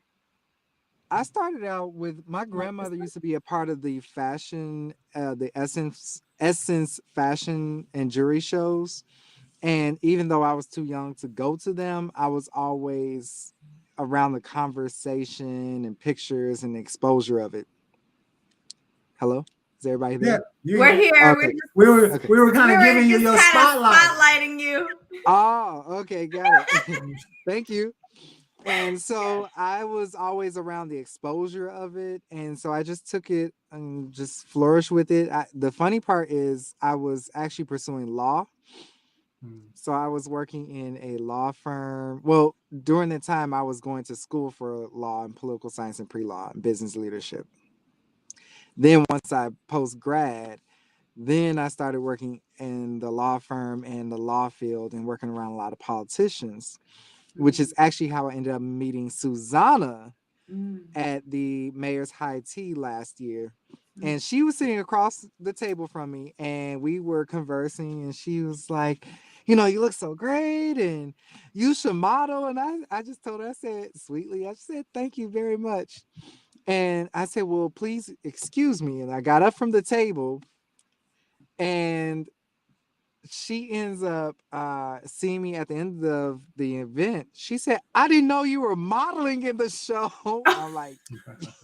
I started out with my grandmother used to be a part of the fashion, the Essence fashion and jewelry shows. And even though I was too young to go to them, I was always around the conversation and pictures and exposure of it. Hello? Is everybody there? Yeah, we're here. Okay. We were kind of giving you your spotlight. Spotlighting you. Oh, okay, got it. Thank you. And so I was always around the exposure of it. And so I just took it and just flourished with it. The funny part is I was actually pursuing law. So I was working in a law firm. Well, during the time I was going to school for law and political science and pre-law and business leadership. Then once I post-grad, then I started working in the law firm and the law field and working around a lot of politicians, which is actually how I ended up meeting Susanna at the Mayor's High Tea last year. And she was sitting across the table from me and we were conversing and she was like, you look so great and you should model. And I just told her, I said, sweetly, I said, thank you very much. And I said, well, please excuse me. And I got up from the table and she ends up seeing me at the end of the event. She said, I didn't know you were modeling in the show. I'm like,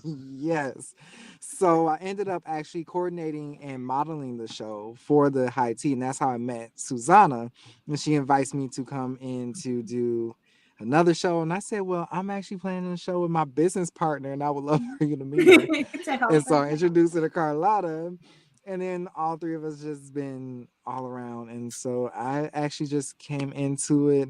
yes. So I ended up actually coordinating and modeling the show for the High Tea. And that's how I met Susanna. And she invites me to come in to do another show. And I said, well, I'm actually planning a show with my business partner and I would love for you to meet her. And so I introduced her to Carlotta. And then all three of us just been all around. And so I actually just came into it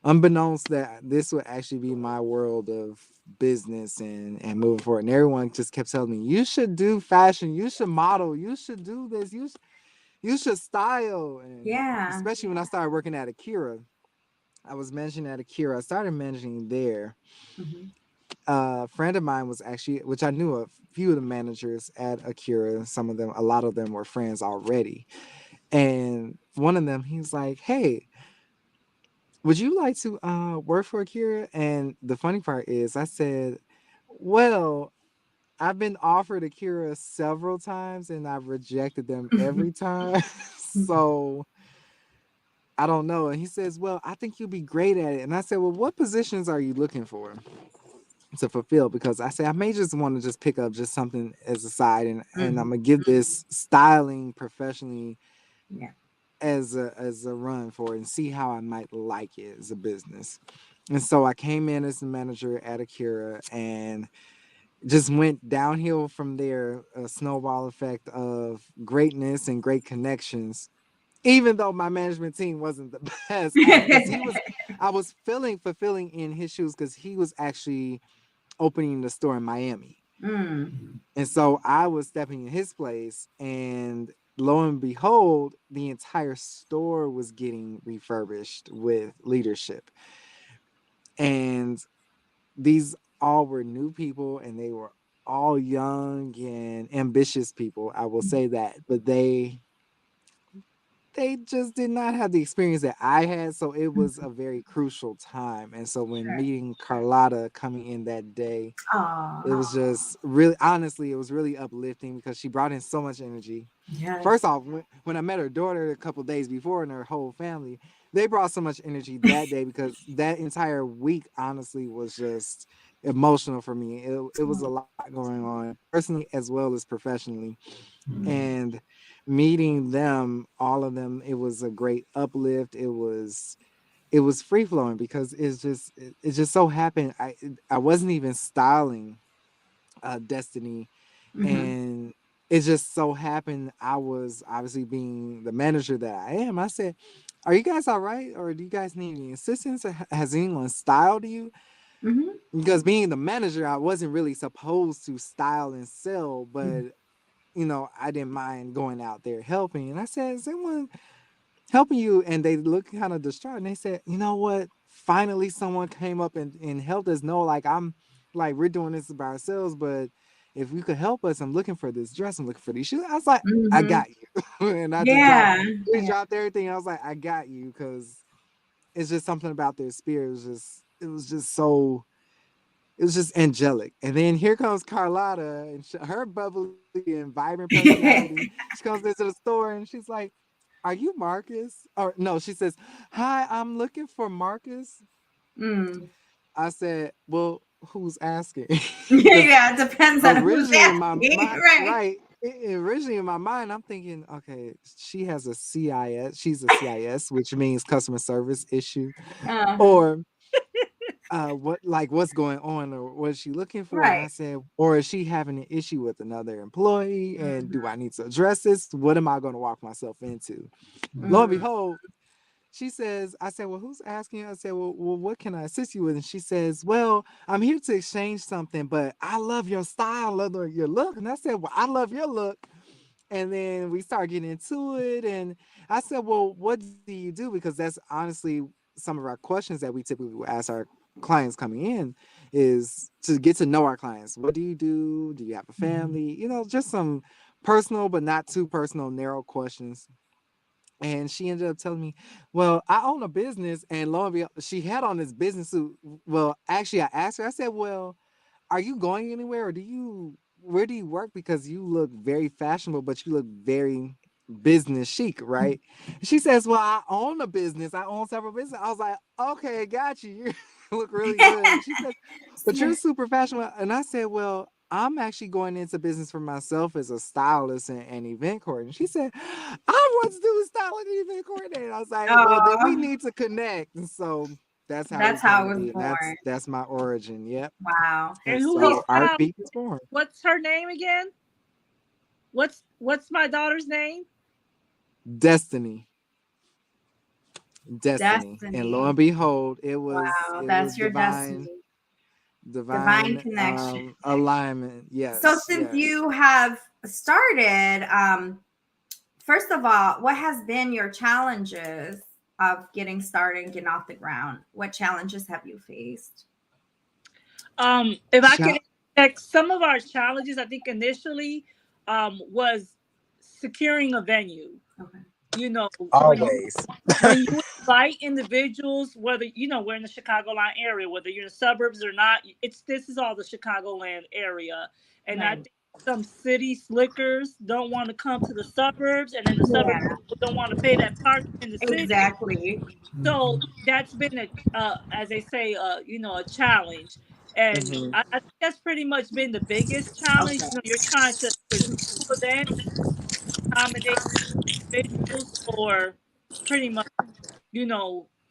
unbeknownst that this would actually be my world of business and moving forward. And everyone just kept telling me, you should do fashion, you should model, you should do this, you should style. And especially when I started working at Akira. I was mentioning at Akira. I started mentioning there. A friend of mine was actually, which I knew a few of the managers at Akira. A lot of them were friends already. And one of them, he's like, hey, would you like to work for Akira? And the funny part is I said, well, I've been offered Akira several times and I've rejected them every time. So I don't know. And he says, well, I think you'll be great at it. And I said, well, what positions are you looking for to fulfill? Because I say I may just want to just pick up just something as a side and I'm gonna give this styling professionally as a run for it and see how I might like it as a business. And so I came in as the manager at Akira and just went downhill from there, a snowball effect of greatness and great connections. Even though my management team wasn't the best, I was fulfilling in his shoes because he was actually opening the store in Miami. And so I was stepping in his place, and lo and behold, the entire store was getting refurbished with leadership. And these all were new people, and they were all young and ambitious people. I will say that, but they just did not have the experience that I had. So it was a very crucial time. And so when meeting Carlotta coming in that day, it was just really, honestly, it was really uplifting because she brought in so much energy. Yes. First off, when I met her daughter a couple days before and her whole family, they brought so much energy that day because that entire week, honestly, was just emotional for me. It was a lot going on personally as well as professionally. And meeting them, all of them, it was a great uplift. It was free flowing because it just so happened I wasn't even styling Destiny, and it just so happened I was obviously being the manager that I am. I said, "Are you guys all right, or do you guys need any assistance? Or has anyone styled you?" Because being the manager, I wasn't really supposed to style and sell, but I didn't mind going out there helping. And I said, "Is anyone helping you?" And they looked kind of distraught, and they said, "You know what? Finally someone came up and helped us know, we're doing this by ourselves, but if you could help us, I'm looking for this dress, I'm looking for these shoes." I was like, "I got you." And I just dropped everything. I was like, "I got you," because it's just something about their spirit. It was just angelic. And then here comes Carlotta and her bubbly and vibrant personality. She comes into the store and she's like, "Are you Marcus?" Or no, she says, "Hi, I'm looking for Marcus." I said, "Well, who's asking?" Yeah, it depends on who's originally in my asking, mind, right? Originally in my mind, I'm thinking, okay, she has a CIS. She's a CIS, which means customer service issue, or what's going on, or what is she looking for? And I said, or is she having an issue with another employee? And do I need to address this? What am I going to walk myself into? Lo and behold, she says, I said, "Well, who's asking?" I said, well, what can I assist you with? And she says, "Well, I'm here to exchange something, but I love your style, love your look." And I said, "Well, I love your look." And then we start getting into it. And I said, "Well, what do you do?" Because that's honestly some of our questions that we typically ask our clients coming in, is to get to know our clients. What do you do? Do you have a family? Just some personal, but not too personal, narrow questions. And she ended up telling me, "Well, I own a business." And lo and behold, she had on this business suit. Well, actually, I asked her, I said, "Well, are you going anywhere, or where do you work? Because you look very fashionable, but you look very business chic, right?" She says, "Well, I own a business. I own several businesses." I was like, "Okay, got you. You look really good." She said, "But you're super fashionable." And I said, "Well, I'm actually going into business for myself as a stylist and event coordinator." She said, "I want to do styling and event coordinator." I was like, "Well, then we need to connect." And so that's how it was be. born. And that's my origin. Yep. Wow. And And who so Art Beat was born. What's her name again? What's my daughter's name? Destiny. And lo and behold, it was your divine. destiny. Divine connection. Alignment. Yes. So since you have started, first of all, what has been your challenges of getting started and getting off the ground? What challenges have you faced? If I can check some of our challenges, I think initially was securing a venue. Okay. Always. When you invite individuals, whether we're in the Chicagoland area, whether you're in the suburbs or not, this is all the Chicagoland area. And I think some city slickers don't want to come to the suburbs, and then the suburbs don't want to pay that parking in the city. Exactly. So that's been as they say, a challenge. And I think that's pretty much been the biggest challenge. Okay. You're trying to either do two events, accommodate individuals, or pretty much,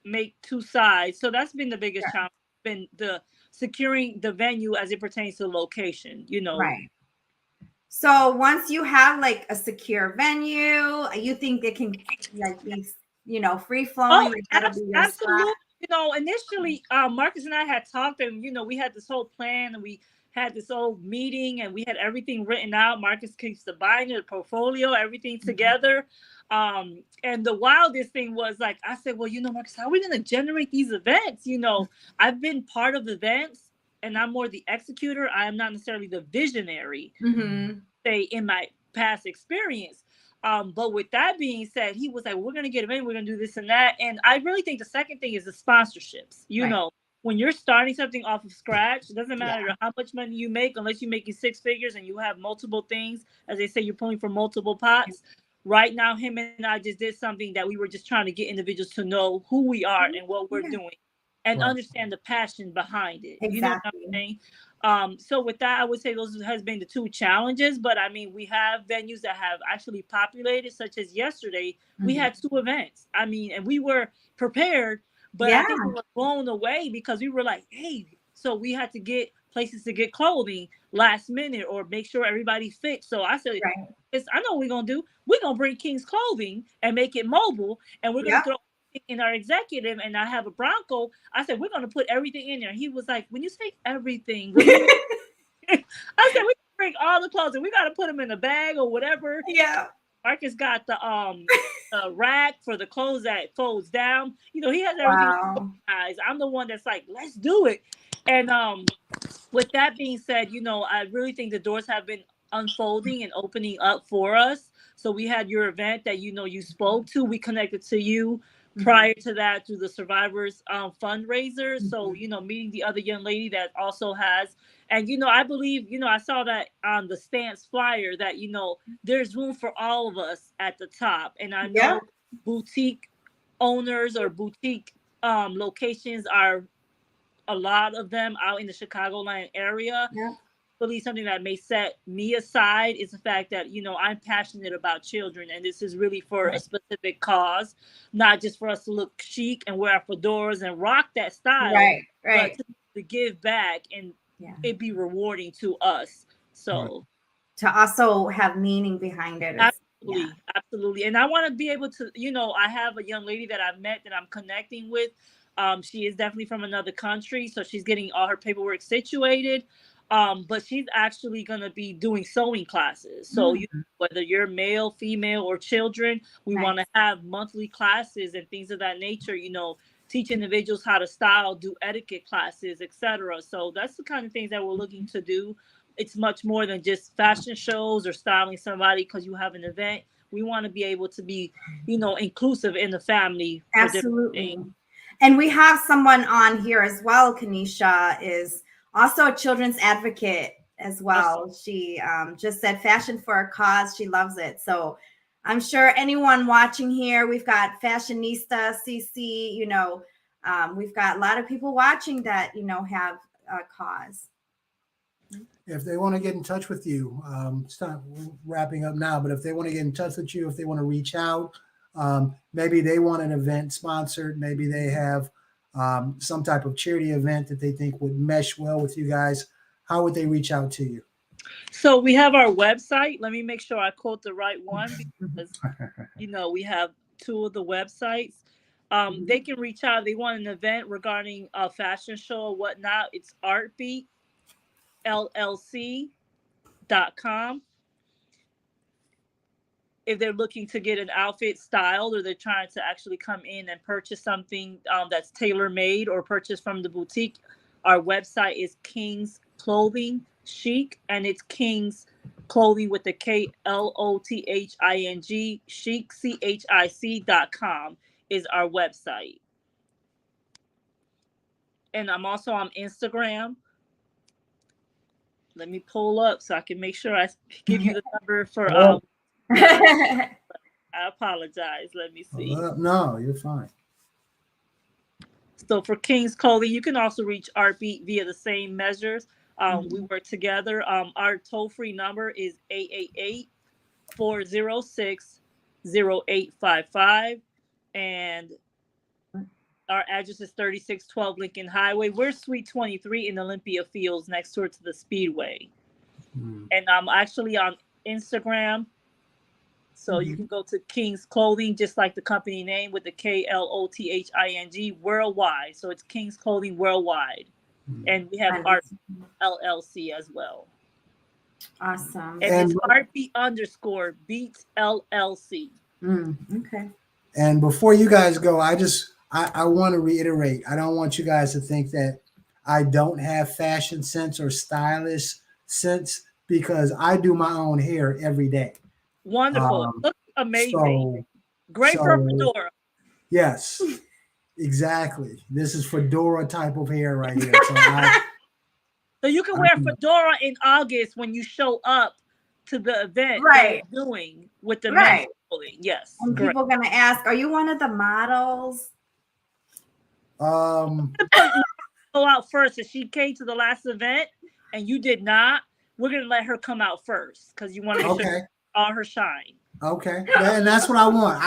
make two sides. So that's been the biggest challenge, been the securing the venue as it pertains to location, Right. So once you have like a secure venue, you think it can be, free flowing? Absolutely. Initially, Marcus and I had talked, and we had this whole plan, and we had this old meeting and we had everything written out. Marcus keeps the binder, the portfolio, everything together. And the wildest thing was like, I said, well, Marcus, how are we going to generate these events? I've been part of events and I'm more the executor. I am not necessarily the visionary, say, in my past experience. But with that being said, he was like, we're going to get event, we're going to do this and that. And I really think the second thing is the sponsorships. When you're starting something off of scratch, it doesn't matter how much money you make, unless you're making six figures and you have multiple things. As they say, you're pulling from multiple pots. Right now, him and I just did something that we were just trying to get individuals to know who we are and what we're doing and understand the passion behind it. Exactly. You know what I'm saying? So with that, I would say those has been the two challenges. But I mean, we have venues that have actually populated, such as yesterday, we had 2 events. I mean, and we were prepared. But I think we were blown away because we were like, hey, so we had to get places to get clothing last minute or make sure everybody fits. So I said, I know what we're going to do. We're going to bring Kings Klothing and make it mobile. And we're going to throw in our executive. And I have a Bronco. I said, we're going to put everything in there. He was like, when you say everything, what do you I said, we can bring all the clothes and we got to put them in a bag or whatever. Yeah. Marcus got the rack for the clothes that folds down. He has everything. I'm the one that's like, let's do it. And with that being said, I really think the doors have been unfolding and opening up for us. So we had your event that you spoke to. We connected to you prior to that through the Survivors fundraiser. So meeting the other young lady that also has. And, I believe, I saw that on the stance flyer that, there's room for all of us at the top. And I know boutique owners or boutique locations are a lot of them out in the Chicagoland area. I believe something that may set me aside is the fact that, I'm passionate about children. And this is really for a specific cause, not just for us to look chic and wear our fedoras and rock that style, but to give back and it be rewarding to us. So to also have meaning behind it. Absolutely. And I want to be able to, I have a young lady that I've met that I'm connecting with. She is definitely from another country, so she's getting all her paperwork situated. But she's actually going to be doing sewing classes. So whether you're male, female, or children, we want to have monthly classes and things of that nature, teach individuals how to style, do etiquette classes, etc. So that's the kind of things that we're looking to do. It's much more than just fashion shows or styling somebody because you have an event. We want to be able to be, inclusive in the family. Absolutely. And we have someone on here as well. Kanisha is also a children's advocate as well. She just said fashion for a cause. She loves it. So I'm sure anyone watching here, we've got Fashionista, CC, we've got a lot of people watching that, have a cause. If they want to get in touch with you, it's not wrapping up now, but if they want to get in touch with you, if they want to reach out, maybe they want an event sponsored, maybe they have some type of charity event that they think would mesh well with you guys, how would they reach out to you? So we have our website. Let me make sure I quote the right one because, we have 2 of the websites. They can reach out. They want an event regarding a fashion show or whatnot. It's artbeatllc.com. If they're looking to get an outfit styled or they're trying to actually come in and purchase something that's tailor-made or purchased from the boutique, our website is Kings Klothing Chic, and it's Kings Klothing with the KLOTHING Chic CHIC.com is our website. And I'm also on Instagram. Let me pull up so I can make sure I give you the number for I apologize. Let me see. No, you're fine. So for Kings Klothing, you can also reach Art Beat via the same measures. We work together. Our toll-free number is 888-406-0855. And our address is 3612 Lincoln Highway. We're Suite 23 in Olympia Fields, next door to the Speedway. And I'm actually on Instagram. So you can go to Kings Klothing, just like the company name, with the KLOTHING worldwide. So it's Kings Klothing worldwide. and we have Art LLC as well. Awesome. And it's Art Beats LLC. Okay. And before you guys go, I want to reiterate, I don't want you guys to think that I don't have fashion sense or stylish sense, because I do my own hair every day. Wonderful. Looks amazing. Great for fedora. Yes, exactly. This is fedora type of hair right here. So you can wear fedora in August when you show up to the event right. that we're doing with the men's clothing. Yes. And people are going to ask, are you one of the models? Go out first. If she came to the last event and you did not, we're going to let her come out first because you want to make sure all her shine. Okay. And that's what I want.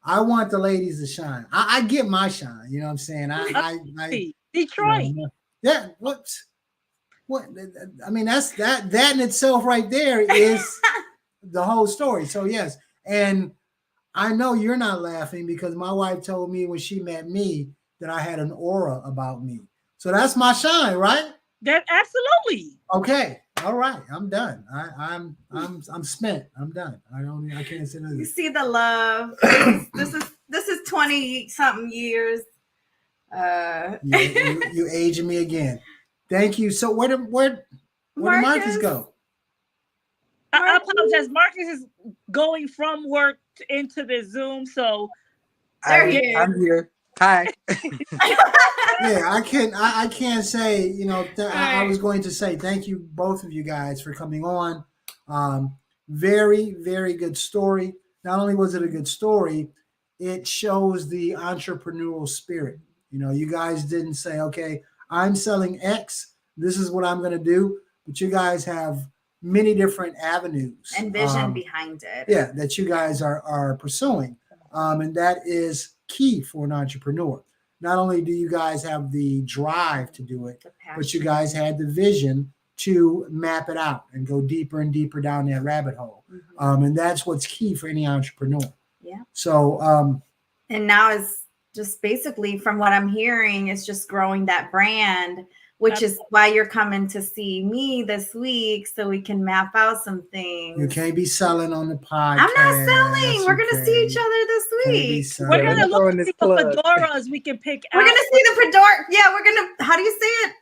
I want the ladies to shine. I get my shine. You know what I'm saying? I Detroit. You know, yeah. What? I mean, that in itself right there is the whole story. So yes. And I know you're not laughing because my wife told me when she met me that I had an aura about me. So that's my shine, right? That absolutely. Okay. All right. I'm done. I'm spent. I'm done. I can't say nothing. You see the love. This is 20 something years. You aging me again. Thank you. So where did Marcus go? I apologize. Marcus is going from work into the Zoom, so I'm here. Hi. Yeah, I can't say, you know, I was going to say thank you, both of you guys, for coming on. Very, very good story. Not only was it a good story, it shows the entrepreneurial spirit. You know, you guys didn't say, okay, I'm selling X, this is what I'm going to do, but you guys have many different avenues and vision behind it. Yeah, that you guys are pursuing. And that is key for an entrepreneur. Not only do you guys have the drive to do it, but you guys had the vision to map it out and go deeper and deeper down that rabbit hole. And that's what's key for any entrepreneur. Yeah. So, and now it's just basically, from what I'm hearing, it's just growing that brand, which is why you're coming to see me this week, so we can map out some things. You can't be selling on the podcast. I'm not selling. We're going to see each other this week. We're going to look at the fedoras we can pick out. We're going to see the fedora. Yeah, we're going to, how do you say it?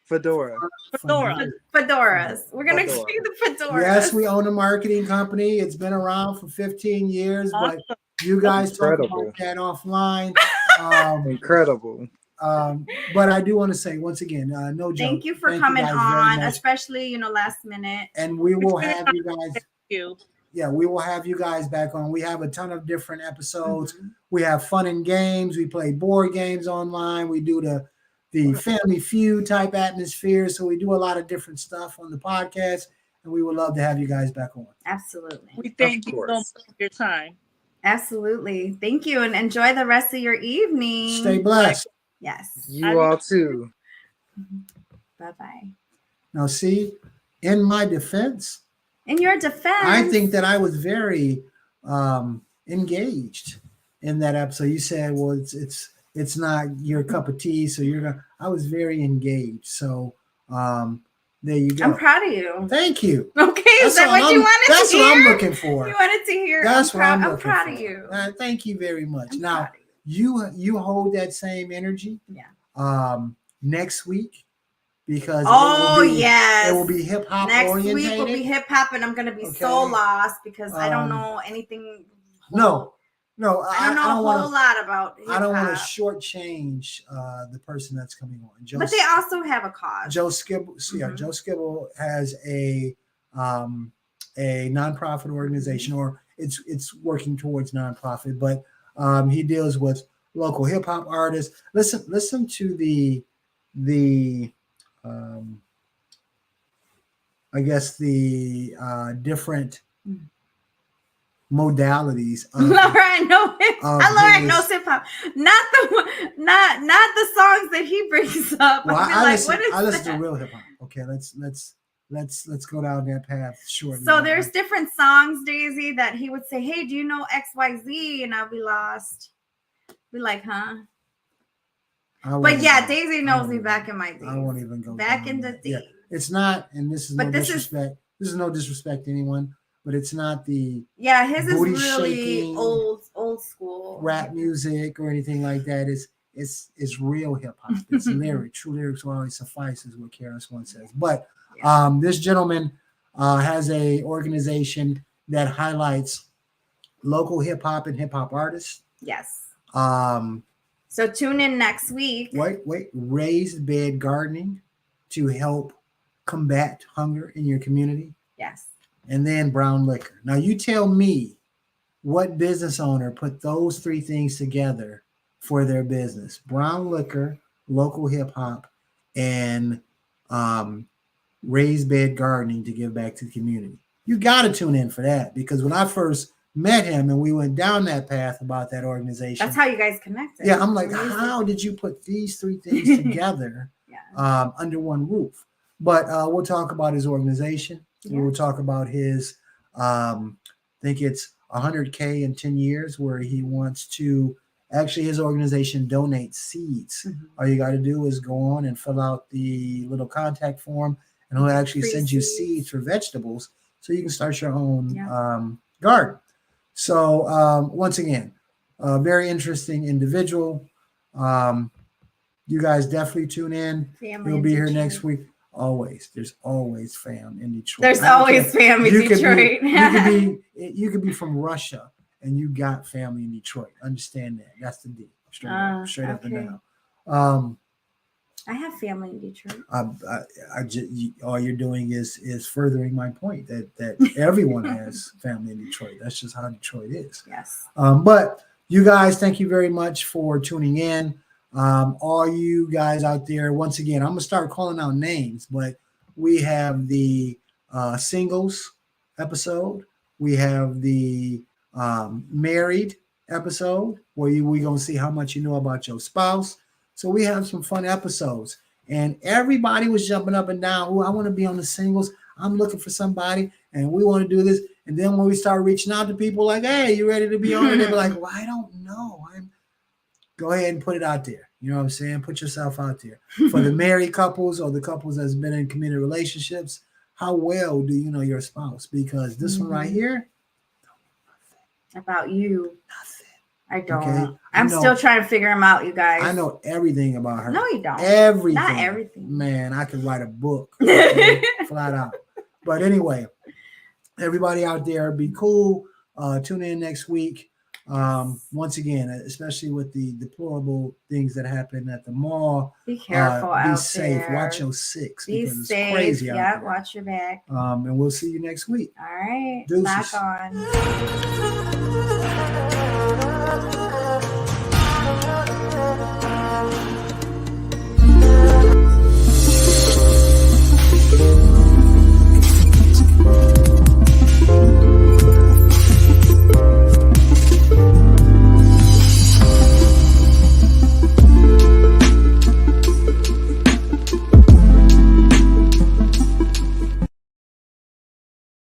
Fedora. Fedoras. We're going to see the fedoras. Yes, we own a marketing company. It's been around for 15 years, but you guys talk about that offline. Incredible. But I do want to say once again, no joke. Thank you for coming on, especially, you know, last minute. And we will have you guys. Yeah, we will have you guys back on. We have a ton of different episodes. We have fun and games. We play board games online. We do the Family Feud type atmosphere. So we do a lot of different stuff on the podcast, and we would love to have you guys back on. Absolutely. We thank you so much for your time. Absolutely. Thank you, and enjoy the rest of your evening. Stay blessed. Yes. You all too. Bye-bye. Now, see, in my defense. In your defense. I think that I was very engaged in that episode. You said, well, it's not your cup of tea, so I was very engaged. So there you go. I'm proud of you. Thank you. Okay, is that what you wanted to hear? That's what I'm looking for. You wanted to hear. That's what I'm looking for. I'm proud of you. Thank you very much. Now, you hold that same energy. Yeah. Next week, because yes, it will be hip hop oriented. Next week will be hip hop, and I'm going to be so lost because I don't know anything. No, I don't know a whole lot about hip-hop. I don't want to shortchange the person that's coming on. But they also have a cause. Joe Skibble, Joe Skibble has a nonprofit organization, or it's working towards nonprofit, but he deals with local hip hop artists. Listen to the I guess the different modalities. Laura knows hip hop. Not the songs that he brings up. Well, I listen to real hip hop. Okay, let's go down that path shortly. So there's different songs, Daisy, that he would say, "Hey, do you know XYZ?" And I'll be lost. Be like, huh? But yeah, Daisy knows me back in my days. I won't even go back in the day. Yeah. It's not, and this is no disrespect. This is no disrespect to anyone, but it's not the his is really old school rap music or anything like that. It's real hip hop. It's lyrics. True lyrics will always suffice, is what Karis once says. But this gentleman has a organization that highlights local hip hop and hip hop artists. Yes. So tune in next week. Wait. Raised bed gardening to help combat hunger in your community. Yes. And then brown liquor. Now you tell me what business owner put those three things together for their business: brown liquor, local hip hop, and raised bed gardening to give back to the community. You got to tune in for that, because when I first met him and we went down that path about that organization, that's how you guys connected. Yeah, I'm like, how did you put these three things together under one roof? But we'll talk about his organization. Yeah. We'll talk about his, I think it's 100K in 10 years, where he wants to, actually his organization donates seeds. All you got to do is go on and fill out the little contact form, and he'll actually send you seeds for vegetables so you can start your own garden. So once again, very interesting individual. You guys definitely tune in. We'll be here next week. Always. There's always fam in Detroit. There's always fam in Detroit. You could be from Russia and you got family in Detroit. Understand that. That's the deal. Straight up and down. I have family in Detroit. All you're doing is furthering my point that everyone has family in Detroit. That's just how Detroit is. Yes. But you guys, thank you very much for tuning in. All you guys out there, once again, I'm gonna start calling out names, but we have the singles episode. We have the married episode where we gonna see how much you know about your spouse. So we have some fun episodes, and everybody was jumping up and down. Oh, I want to be on the singles. I'm looking for somebody, and we want to do this. And then when we start reaching out to people like, hey, you ready to be on it? They'll be like, well, I don't know. Go ahead and put it out there. You know what I'm saying? Put yourself out there. For the married couples or the couples that's been in committed relationships, how well do you know your spouse? Because this one right here, about you. Nothing. I don't. Okay? I'm still trying to figure him out, you guys. I know everything about her. No, you don't. Everything. Not everything. Man, I could write a book flat out. But anyway, everybody out there, be cool. Tune in next week. Once again, especially with the deplorable things that happen at the mall. Be careful out there. Be safe. Watch your six. Be because safe. It's crazy out there. Watch your back. And we'll see you next week. All right. Deuces. Back on.